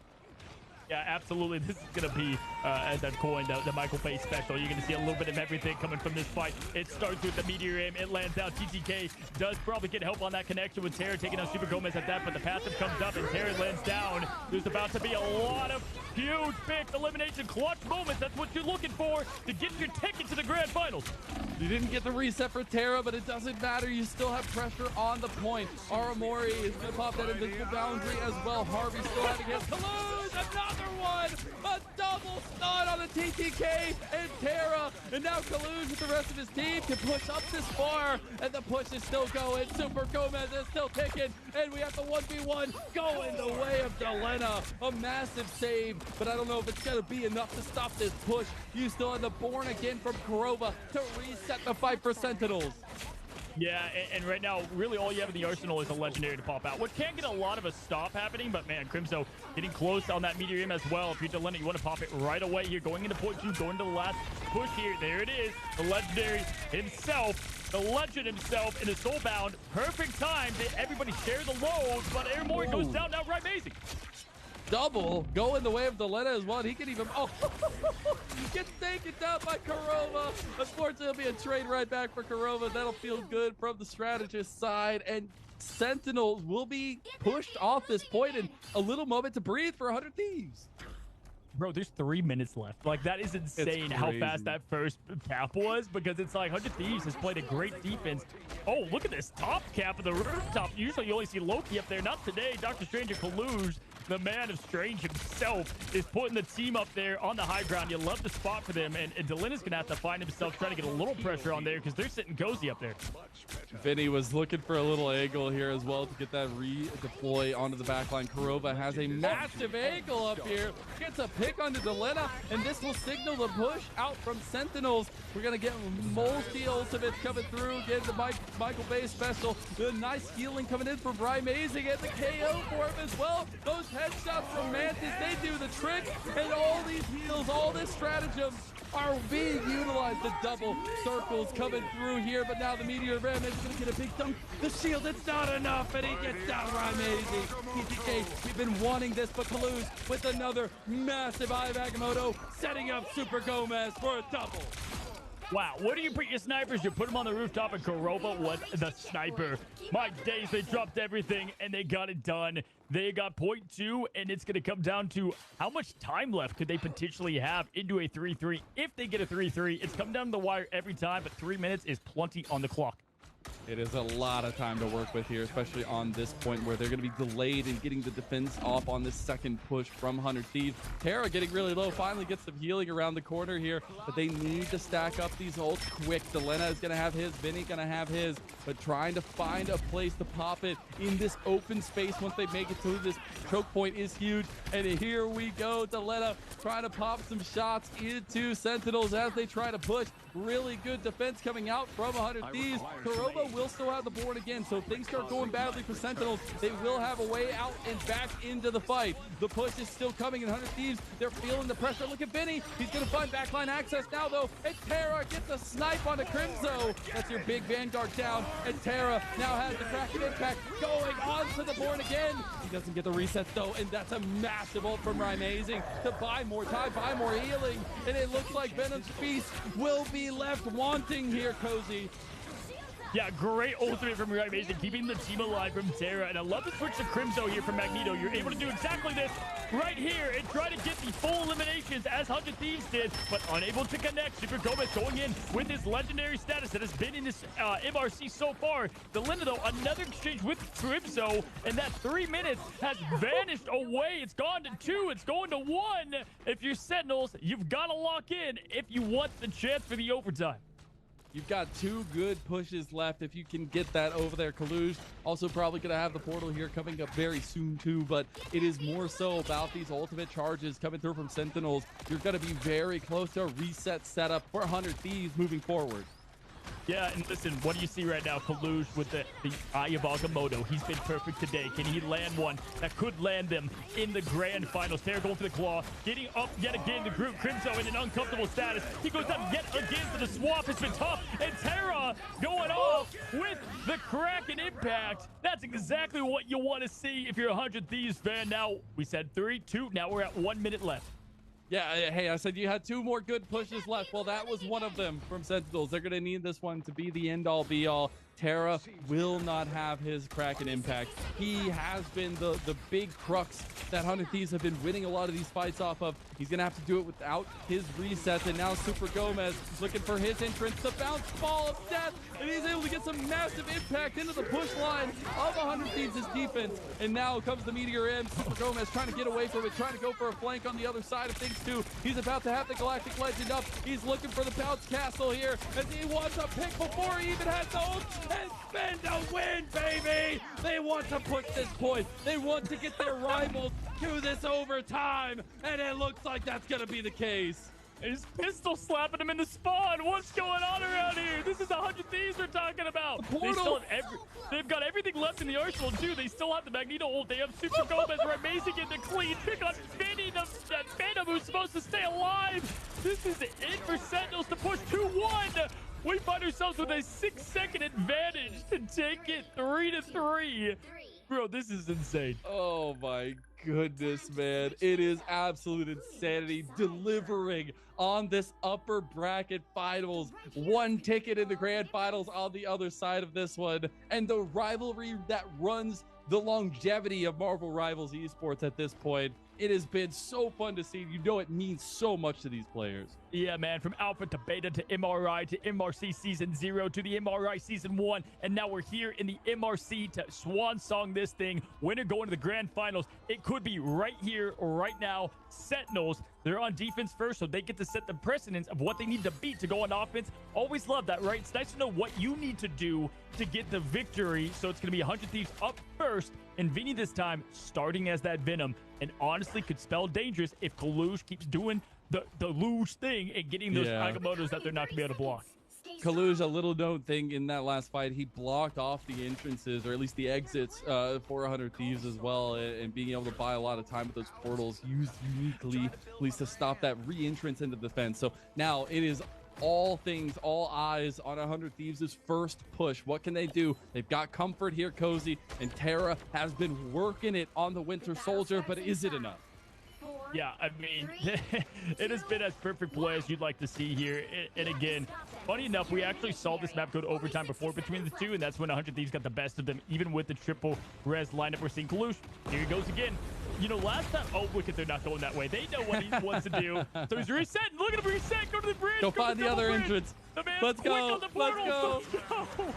Yeah, absolutely. This is going to be, as I've coined, the Michael Bay special. You're going to see a little bit of everything coming from this fight. It starts with the meteor aim. It lands out. TTK does probably get help on that connection with Terra taking out Super Gomez at that, but the passive comes up and Terra lands down. There's about to be a lot of huge, big elimination clutch moments. That's what you're looking for to get your ticket to the grand finals. You didn't get the reset for Terra, but it doesn't matter. You still have pressure on the point. Aramori is going to pop that invisible boundary as well. Harvey still having his Toulouse, another one! A double stun on the TTK and Terra. And now Toulouse with the rest of his team can push up this far. And the push is still going. Super Gomez is still ticking. And we have the 1v1 going the way of Delena. A massive save, but I don't know if it's going to be enough to stop this push. You still have the Born Again from Kurova to reset the fight for Sentinels. Yeah, and right now, really all you have in the arsenal is a legendary to pop out, which can get a lot of a stop happening, but man, Crimso getting close on that meteor aim as well. If you're Delena, you want to pop it right away here, going into point 2, going to the last push here. There it is, the legendary himself, the legend himself in his soulbound. Perfect time to everybody share the load, but Aramori goes down now, right? Amazing. Double going the way of Delena as well. He can even gets taken down by Kurova. Unfortunately, it'll be a trade right back for Kurova. That'll feel good from the strategist side, and Sentinels will be pushed off this point in a little moment to breathe for 100 Thieves. Bro, there's 3 minutes left. Like, that is insane how fast that first cap was, because it's like 100 Thieves has played a great defense. Oh, look at this top cap of the rooftop. Usually you only see Loki up there. Not today. Dr. Strange and Kaluge, the man of Strange himself, is putting the team up there on the high ground. You love the spot for them, and Delena's going to have to find himself trying to get a little pressure on there because they're sitting cozy up there. Vinny was looking for a little angle here as well to get that redeploy onto the backline. Kurova has a massive angle up here. Gets a pick onto Delena, and this will signal the push out from Sentinels. We're going to get multi ultimates coming through. Get the Michael Bay special. The nice healing coming in from Brian Mazing, and the KO for him as well. Those headshots from Mantis, they do the trick, and all these heals, all this stratagem are being utilized. The double circles coming through here, but now the Meteor Ram is going to get a big dunk. The shield, it's not enough, and he gets downright amazing. TTK, we've been wanting this, but Toulouse with another massive Eye of Agamotto, setting up Super Gomez for a double. Wow, what do you put your snipers? You put them on the rooftop, and Kurova was the sniper. My days, they dropped everything, and they got it done. They got point 2, and it's going to come down to how much time left could they potentially have into a 3-3. If they get a 3-3, it's come down to the wire every time, but 3 minutes is plenty on the clock. It is a lot of time to work with here, especially on this point where they're going to be delayed in getting the defense off on this second push from 100 Thieves. Terra getting really low, finally gets some healing around the corner here, but they need to stack up these ults quick. Delena is going to have his, Vinny going to have his, but trying to find a place to pop it in this open space once they make it to this choke point is huge. And here we go, Delena trying to pop some shots into Sentinels as they try to push. Really good defense coming out from 100 Thieves. Kurova will still have the Born Again, so if things start going badly for Sentinels, they will have a way out and back into the fight. The push is still coming, and 100 Thieves, they're feeling the pressure. Look at Vinny. He's going to find backline access now, though, and Terra gets a snipe on the Crimso. That's your big Vanguard down, and Terra now has the Kraken impact going on to the Born Again. He doesn't get the reset, though, and that's a massive ult from Amazing to buy more time, buy more healing, and it looks like Venom's Feast will be left wanting here, Cozy. Yeah, great ultimate from Rai Mason, keeping the team alive from Terra. And I love the switch to Crimso here from Magneto. You're able to do exactly this right here and try to get the full eliminations as 100 Thieves did, but unable to connect. Super Gomez going in with his legendary status that has been in this MRC so far. Delena, though, another exchange with Crimso, and that 3 minutes has vanished away. It's gone to 2. It's going to 1. If you're Sentinels, you've got to lock in if you want the chance for the overtime. You've got 2 good pushes left if you can get that over there. Kaluge also probably going to have the portal here coming up very soon too, but it is more so about these ultimate charges coming through from Sentinels. You're going to be very close to a reset setup for 100 Thieves moving forward. Yeah, and listen, what do you see right now? Kalush with the Eye of Agamotto. He's been perfect today. Can he land one that could land them in the grand finals? Terra going for the claw, getting up yet again. The group Crimzo in an uncomfortable status. He goes up yet again to the swap. It's been tough. And Terra going off with the Kraken impact. That's exactly what you want to see if you're a 100 Thieves fan. Now, we said 3, 2. Now we're at 1 minute left. Yeah, hey, I said you had 2 more good pushes left. Well, that was one of them from Sentinels. They're going to need this one to be the end-all, be-all. Terra will not have his Kraken impact. He has been the big crux that 100 Thieves have been winning a lot of these fights off of. He's going to have to do it without his reset. And now Super Gomez looking for his entrance. The bounce ball of death. And he's able to get some massive impact into the push line of 100 Thieves' defense. And now comes the Meteor in. Super Gomez trying to get away from it, trying to go for a flank on the other side of things too. He's about to have the Galactic Legend up. He's looking for the bounce castle here as he wants a pick before he even has the ult. And spin to win, baby! They want to push this point. They want to get their rivals to this overtime. And it looks like that's going to be the case. His pistol slapping him in the spawn. What's going on around here? This is 100 Thieves we're talking about. They've got everything left in the arsenal, too. They still have the Magneto ult. They have Super Gomez amazing in the clean. Pick on Vinny, that Phantom who's supposed to stay alive. This is it for Sentinels to push 2-1. We find ourselves with a 6-second advantage to take it 3-3. Bro, this is insane. Oh my goodness, man. It is absolute insanity delivering on this upper bracket finals. 1 ticket in the grand finals on the other side of this one. And the rivalry that runs the longevity of Marvel Rivals Esports at this point. It has been so fun to see. You know it means so much to these players. Yeah, man. From Alpha to Beta to MRI to MRC Season 0 to the MRI Season 1. And now we're here in the MRC to swan song this thing. Winner going to the grand finals. It could be right here or right now. Sentinels, they're on defense first, so they get to set the precedence of what they need to beat to go on offense. Always love that, right? It's nice to know what you need to do to get the victory. So it's going to be 100 Thieves up first. And Vinny this time starting as that Venom. And honestly could spell dangerous if Kalush keeps doing the luge thing and getting those Agamottos that they're not going to be able to block. Kalush, a little known thing in that last fight, he blocked off the entrances, or at least the exits, for 100 Thieves as well, and being able to buy a lot of time with those portals used uniquely, at least to stop that re-entrance into the fence. So now it is all eyes on 100 Thieves' first push. What can they do? They've got comfort here, Cozy, and Terra has been working it on the Winter Soldier, but is it enough? Yeah, I mean, it has been as perfect play as you'd like to see here. And again, funny enough, we actually saw this map go to overtime before between the two, and that's when 100 Thieves got the best of them, even with the triple res lineup. We're seeing Kalush. Here he goes again. You know, last time, oh, look at, they're not going that way. They know what he wants to do. So he's resetting. Look at him reset. Go to the bridge. Go find the other entrance. The man's Let's quick go. on the portal. Let's go.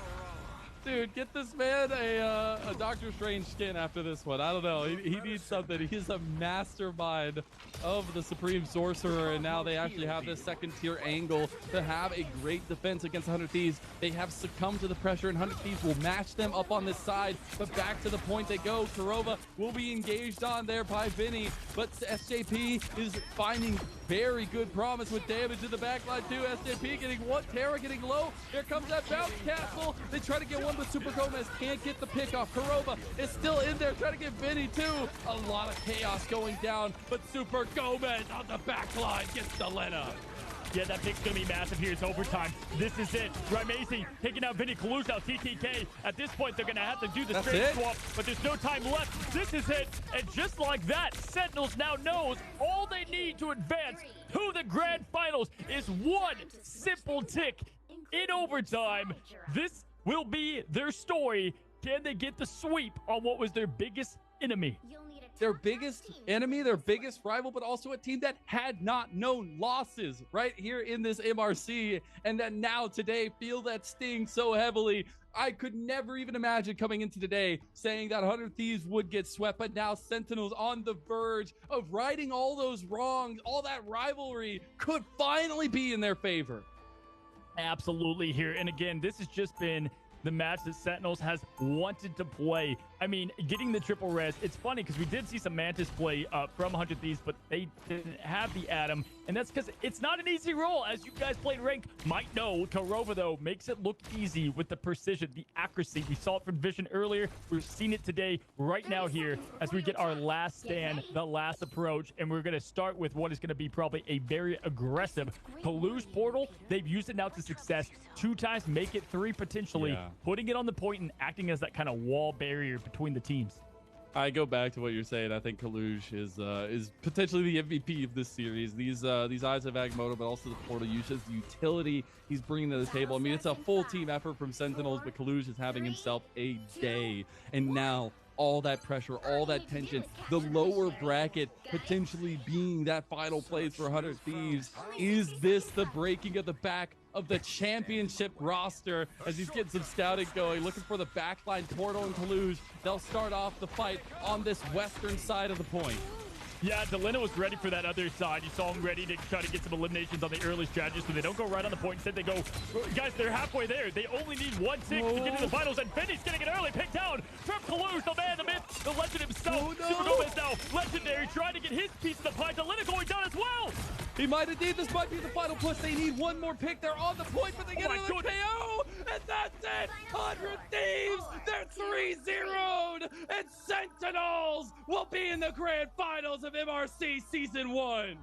Dude, get this man a Doctor Strange skin after this one. I don't know. He needs something. He's a mastermind of the Supreme Sorcerer, and now they actually have this second-tier angle to have a great defense against 100 Thieves. They have succumbed to the pressure, and 100 Thieves will match them up on this side, but back to the point they go. Kurova will be engaged on there by Vinny, but SJP is finding very good promise with damage in the backline too. SJP getting one, Terra getting low. Here comes that bounce castle. They try to get one, but Super Gomez can't get the pick off. Kurova is still in there trying to get Vinny too. A lot of chaos going down, but Super Gomez on the backline gets the Lena. Yeah, that pick's going to be massive here. It's overtime. This is it. Raimezi taking out Vinny Kalush out TTK. At this point, they're going to have to do the straight swap, but there's no time left. This is it. And just like that, Sentinels now knows all they need to advance to the grand finals is one simple tick in overtime. This will be their story. Can they get the sweep on what was their biggest enemy? Their biggest enemy, their biggest rival, but also a team that had not known losses right here in this MRC, and that now today feel that sting so heavily. I could never even imagine coming into today saying that 100 Thieves would get swept, but now Sentinels on the verge of righting all those wrongs. All that rivalry could finally be in their favor. Absolutely here. And again, this has just been the match that Sentinels has wanted to play. I mean, getting the triple res, it's funny because we did see some Mantis play from 100 Thieves, but they didn't have the Atom, and that's because it's not an easy role. As you guys played rank might know, Korova, though, makes it look easy with the precision, the accuracy. We saw it from Vision earlier. We've seen it today, right now here, as we get our last stand, the last approach, and we're going to start with what is going to be probably a very aggressive Kalush portal. They've used it now to success 2 times, make it 3 potentially, putting it on the point and acting as that kind of wall barrier between the teams. I go back to what you're saying. I think Kalush is potentially the MVP of this series. These Eyes of Agamotto, but also the portal usage, the utility he's bringing to the table. I mean, it's a full team effort from Sentinels, but Kalush is having himself a day. And now all that pressure, all that tension, the lower bracket potentially being that final place for 100 Thieves. Is this the breaking of the back of the championship roster as he's getting some scouting going, looking for the backline portal and Kalush? They'll start off the fight on this western side of the point. Yeah, Delina was ready for that other side. You saw him ready to try to get some eliminations on the early strategy, so they don't go right on the point. Instead, they go, guys, they're halfway there. They only need 1-6 to get to the finals, and Benny's getting it early. Picked down from Kalush, the man, the myth, the legend himself. Super Gomez now legendary, trying to get his piece of the pie. Delina going down as well. He might indeed. This might be the final push. They need one more pick. They're on the point, but they get another KO, and that's it. 100 Thieves, they're 3-0'd, and Sentinels will be in the grand finals of MRC Season 1.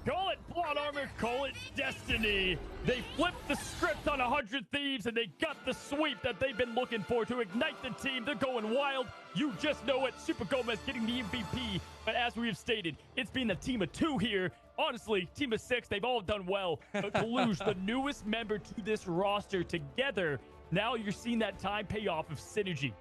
Call it plot armor, call it destiny. They flipped the script on 100 Thieves, and they got the sweep that they've been looking for to ignite the team. They're going wild. You just know it. Super Gomez getting the MVP. But as we have stated, it's been a team of 2 here. Honestly, team of 6, they've all done well. But Kalush, the newest member to this roster, together, now you're seeing that time payoff of synergy.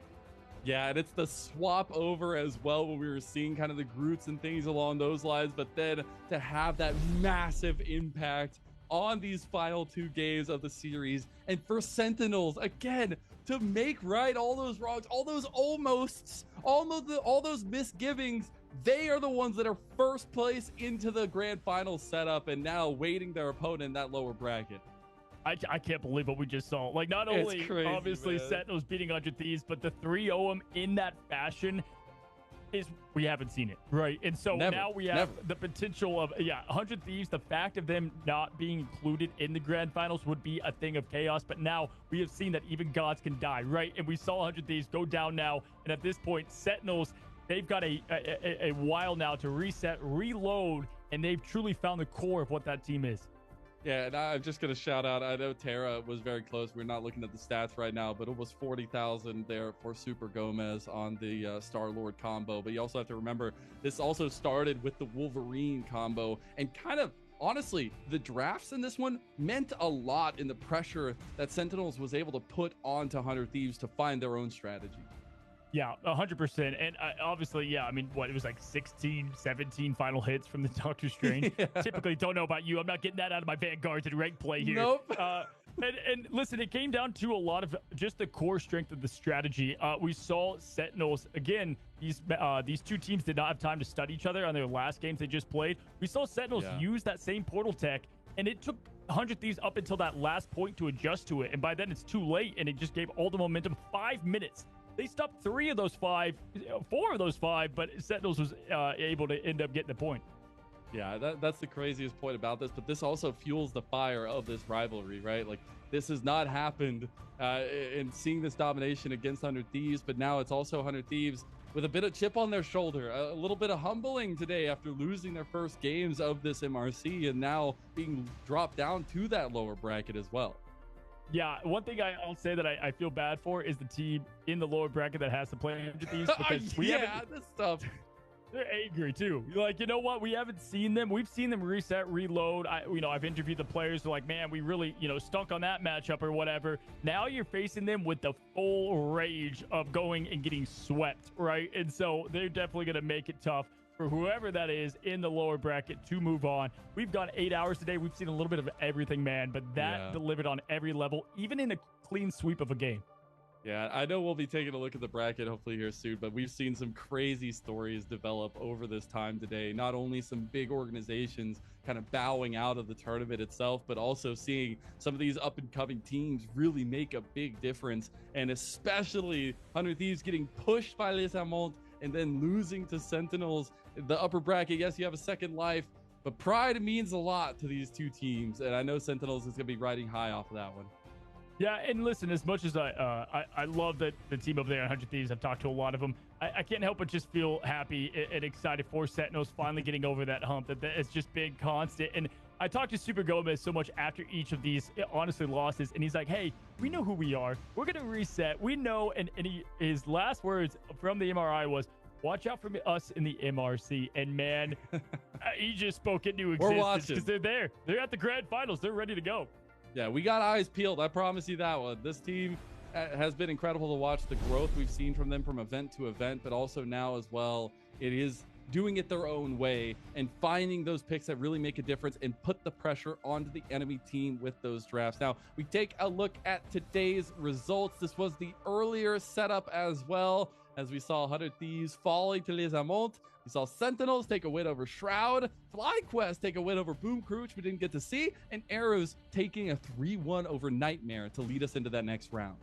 Yeah, and it's the swap over as well when we were seeing kind of the Groots and things along those lines, but then to have that massive impact on these final 2 games of the series, and for Sentinels, again, to make right all those wrongs, all those almosts, all those misgivings. They are the ones that are first place into the grand final setup and now waiting their opponent in that lower bracket. I can't believe what we just saw. Like, not only crazy, obviously man. Sentinels beating 100 Thieves, but the 3-0 in that fashion is, we haven't seen it, right? And so now we have the potential of, 100 Thieves, the fact of them not being included in the grand finals would be a thing of chaos, but now we have seen that even gods can die, right? And we saw 100 Thieves go down now, and at this point, Sentinels, they've got a while now to reset, reload, and they've truly found the core of what that team is. Yeah, and I'm just going to shout out, I know Terra was very close. We're not looking at the stats right now, but it was 40,000 there for Super Gomez on the Star-Lord combo. But you also have to remember, this also started with the Wolverine combo, and kind of, honestly, the drafts in this one meant a lot in the pressure that Sentinels was able to put onto 100 Thieves to find their own strategy. Yeah, 100%. And obviously, I mean, it was like 16, 17 final hits from the Doctor Strange. Typically, don't know about you. I'm not getting that out of my Vanguards in rank play here. Nope. And listen, it came down to a lot of just the core strength of the strategy. We saw Sentinels, again, these 2 teams did not have time to study each other on their last games they just played. We saw Sentinels use that same portal tech, and it took 100 Thieves up until that last point to adjust to it. And by then, it's too late, and it just gave all the momentum. 5 minutes. They stopped 4 of those 5, but Sentinels was able to end up getting the point. Yeah, that's the craziest point about this, but this also fuels the fire of this rivalry, right? Like, this has not happened in seeing this domination against 100 Thieves, but now it's also 100 Thieves with a bit of chip on their shoulder, a little bit of humbling today after losing their first games of this MRC and now being dropped down to that lower bracket as well. Yeah, one thing I'll say that I feel bad for is the team in the lower bracket that has to play 100 Thieves, because this stuff. They're angry too. You're like, you know what? We haven't seen them. We've seen them reset, reload. I've interviewed the players. They're like, man, we really, stunk on that matchup or whatever. Now you're facing them with the full rage of going and getting swept, right? And so they're definitely going to make it tough for whoever that is in the lower bracket to move on. We've gone 8 hours today. We've seen a little bit of everything, man, but that delivered on every level, even in a clean sweep of a game. Yeah, I know we'll be taking a look at the bracket hopefully here soon, but we've seen some crazy stories develop over this time today. Not only some big organizations kind of bowing out of the tournament itself, but also seeing some of these up and coming teams really make a big difference. And especially 100 Thieves getting pushed by Les Amonts and then losing to Sentinels. The upper bracket, yes, you have a second life, but pride means a lot to these two teams. And I know Sentinels is going to be riding high off of that one. Yeah, and listen, as much as I love that the team over there at 100 Thieves, I've talked to a lot of them, I can't help but just feel happy and excited for Sentinels finally getting over that hump. That it's just been constant. And I talked to Super Gomez so much after each of these, honestly, losses, and he's like, hey, we know who we are. We're going to reset. We know, and his last words from the MRI was, watch out for us in the MRC. And man, he just spoke into existence because they're there. They're at the grand finals. They're ready to go. Yeah, we got eyes peeled. I promise you that one. This team has been incredible to watch the growth we've seen from them from event to event, but also now as well, it is doing it their own way and finding those picks that really make a difference and put the pressure onto the enemy team with those drafts. Now, we take a look at today's results. This was the earlier setup as well, as we saw 100 Thieves falling to Les Amonts. We saw Sentinels take a win over Shroud, FlyQuest take a win over Boom Crew, which we didn't get to see, and Arrows taking a 3-1 over Nightmare to lead us into that next round.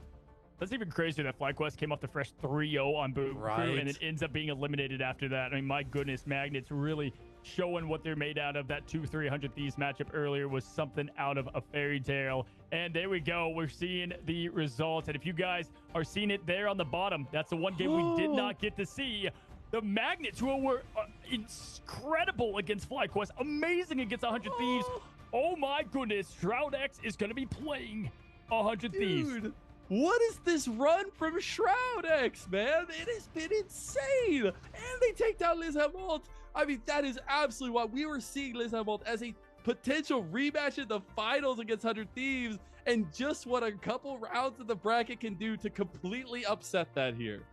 That's even crazier that FlyQuest came off the fresh 3-0 on Boom Crew and then ends up being eliminated after that. I mean, my goodness, Magnets really showing what they're made out of. That 2-300 Thieves matchup earlier was something out of a fairy tale. And there we go. We're seeing the results. And if you guys are seeing it there on the bottom, that's the one game we did not get to see. The Magnets, who were incredible against FlyQuest, amazing against 100 Thieves. Oh my goodness, Shroud X is going to be playing 100 Thieves. What is this run from Shroud X, man? It has been insane. And they take down Les Amonts. I mean, that is absolutely why we were seeing Les Amonts as a potential rematch in the finals against 100 Thieves. And just what a couple rounds of the bracket can do to completely upset that here.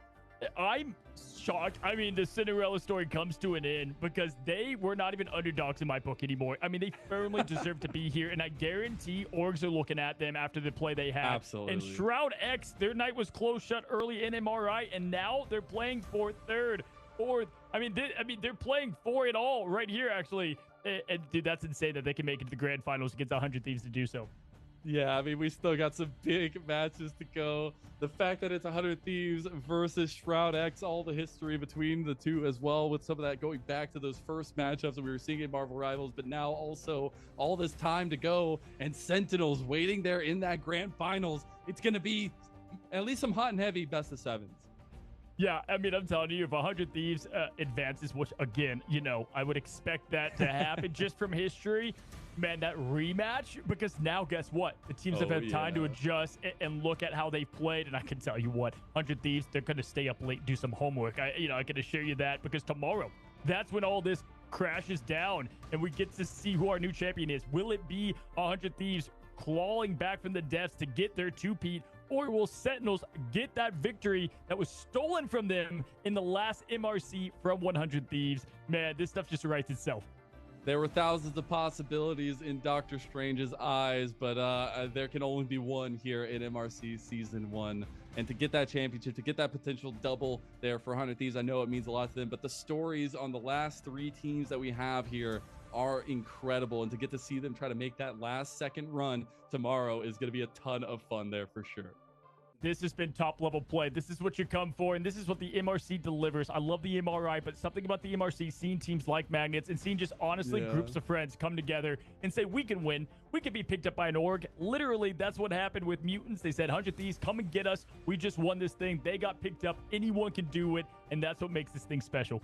I'm shocked. I mean, the Cinderella story comes to an end because they were not even underdogs in my book anymore. I mean, they firmly deserve to be here, and I guarantee orgs are looking at them after the play they had. Absolutely. And Shroud X, their night was closed shut early in MRI, and now they're playing for third, fourth. I mean, they're playing for it all right here, actually. And dude, that's insane that they can make it to the grand finals against 100 Thieves to do so. Yeah, I mean, we still got some big matches to go. The fact that it's 100 Thieves versus Shroud X, all the history between the two as well, with some of that going back to those first matchups that we were seeing in Marvel Rivals, but now also all this time to go and Sentinels waiting there in that grand finals. It's going to be at least some hot and heavy best of sevens. Yeah, I mean, I'm telling you, if 100 Thieves advances, which, again, you know, I would expect that to happen just from history, man, that rematch, because now, guess what? The teams have had time to adjust and look at how they've played, and I can tell you what, 100 Thieves, they're going to stay up late, do some homework. I can assure you that, because tomorrow, that's when all this crashes down, and we get to see who our new champion is. Will it be 100 Thieves clawing back from the depths to get their two-peat, or will Sentinels get that victory that was stolen from them in the last MRC from 100 Thieves? Man, this stuff just writes itself. There were thousands of possibilities in Doctor Strange's eyes, but there can only be one here in MRC Season 1. And to get that championship, to get that potential double there for 100 Thieves, I know it means a lot to them, but the stories on the last three teams that we have here are incredible, and to get to see them try to make that last second run tomorrow is going to be a ton of fun there for sure. This has been top level play. This is what you come for, and this is what the MRC delivers. I love the MRI, but something about the MRC, seeing teams like Magnets and seeing just honestly groups of friends come together and say, we can win. We can be picked up by an org. Literally, that's what happened with Mutants. They said, 100 Thieves, come and get us. We just won this thing. They got picked up. Anyone can do it, and that's what makes this thing special.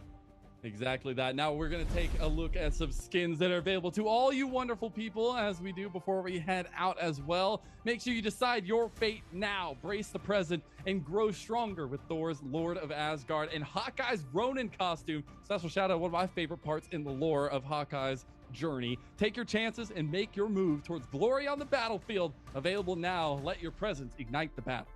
Exactly that. Now we're going to take a look at some skins that are available to all you wonderful people, as we do before we head out as well. Make sure you decide your fate now. Brace the present and grow stronger with Thor's Lord of Asgard and Hawkeye's Ronin costume. Special shout out, one of my favorite parts in the lore of Hawkeye's journey. Take your chances and make your move towards glory on the battlefield. Available now. Let your presence ignite the battle.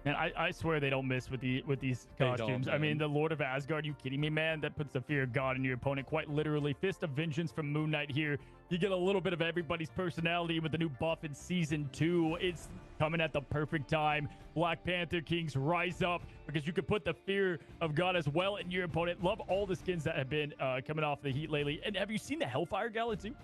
And I swear they don't miss with these They don't, costumes. I mean, man. the Lord of Asgard, you kidding me, man? That puts the fear of God in your opponent quite literally. Fist of Vengeance from Moon Knight here. You get a little bit of everybody's personality with the new buff in Season 2. It's coming at the perfect time. Black Panther Kings rise up because you could put the fear of God as well in your opponent. Love all the skins that have been coming off the heat lately. And have you seen the Hellfire Gala too?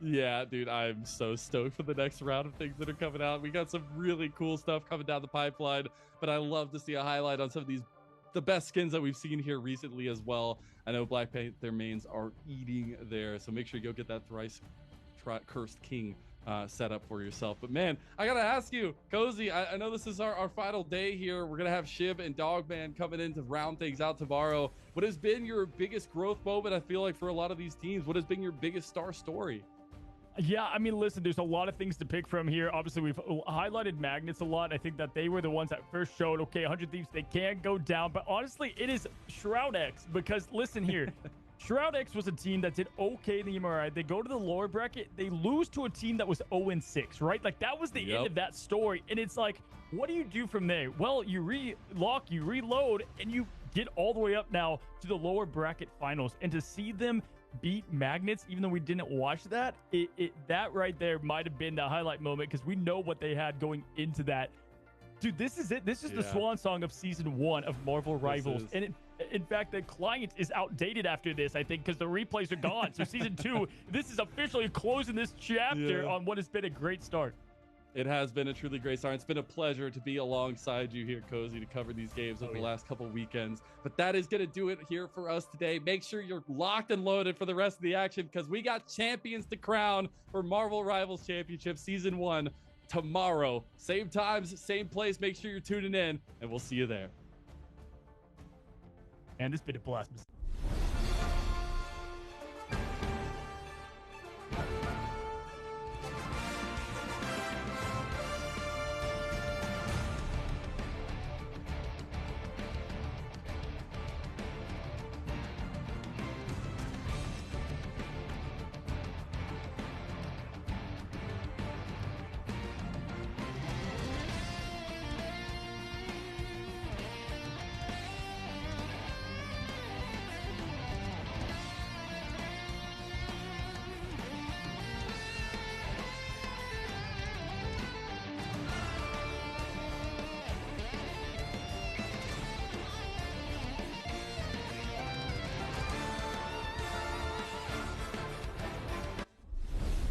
Yeah, dude, I'm so stoked for the next round of things that are coming out. We got some really cool stuff coming down the pipeline, but I love to see a highlight on some of the best skins that we've seen here recently as well. I know Black Panther mains are eating there, so make sure you go get that thrice cursed king set up for yourself. But man, I gotta ask you, Cozy, I know this is our final day here. We're gonna have Shib and Dogman coming in to round things out tomorrow. What has been your biggest growth moment, I feel like, for a lot of these teams? What has been your biggest star story? Yeah, I mean, listen, there's a lot of things to pick from here. Obviously, we've highlighted Magnets a lot. I think that they were the ones that first showed, okay, 100 Thieves, they can go down. But honestly, it is Shroud X because, listen here, Shroud X was a team that did okay in the MRI. They go to the lower bracket. They lose to a team that was 0-6, right? Like, that was the end of that story. And it's like, what do you do from there? Well, you relock, you reload, and you get all the way up now to the lower bracket finals. And to see them beat Magnets, even though we didn't watch that, that right there might have been the highlight moment because we know what they had going into that. Dude, this is it. This is the swan song of Season 1 of Marvel Rivals. And in fact, the client is outdated after this, I think, because the replays are gone. So Season 2, this is officially closing this chapter on what has been a great start. It has been a truly great start. It's been a pleasure to be alongside you here, Cozy, to cover these games over the last couple weekends. But that is going to do it here for us today. Make sure you're locked and loaded for the rest of the action because we got champions to crown for Marvel Rivals Championship Season 1 tomorrow. Same times, same place. Make sure you're tuning in, and we'll see you there. And this bit of blast.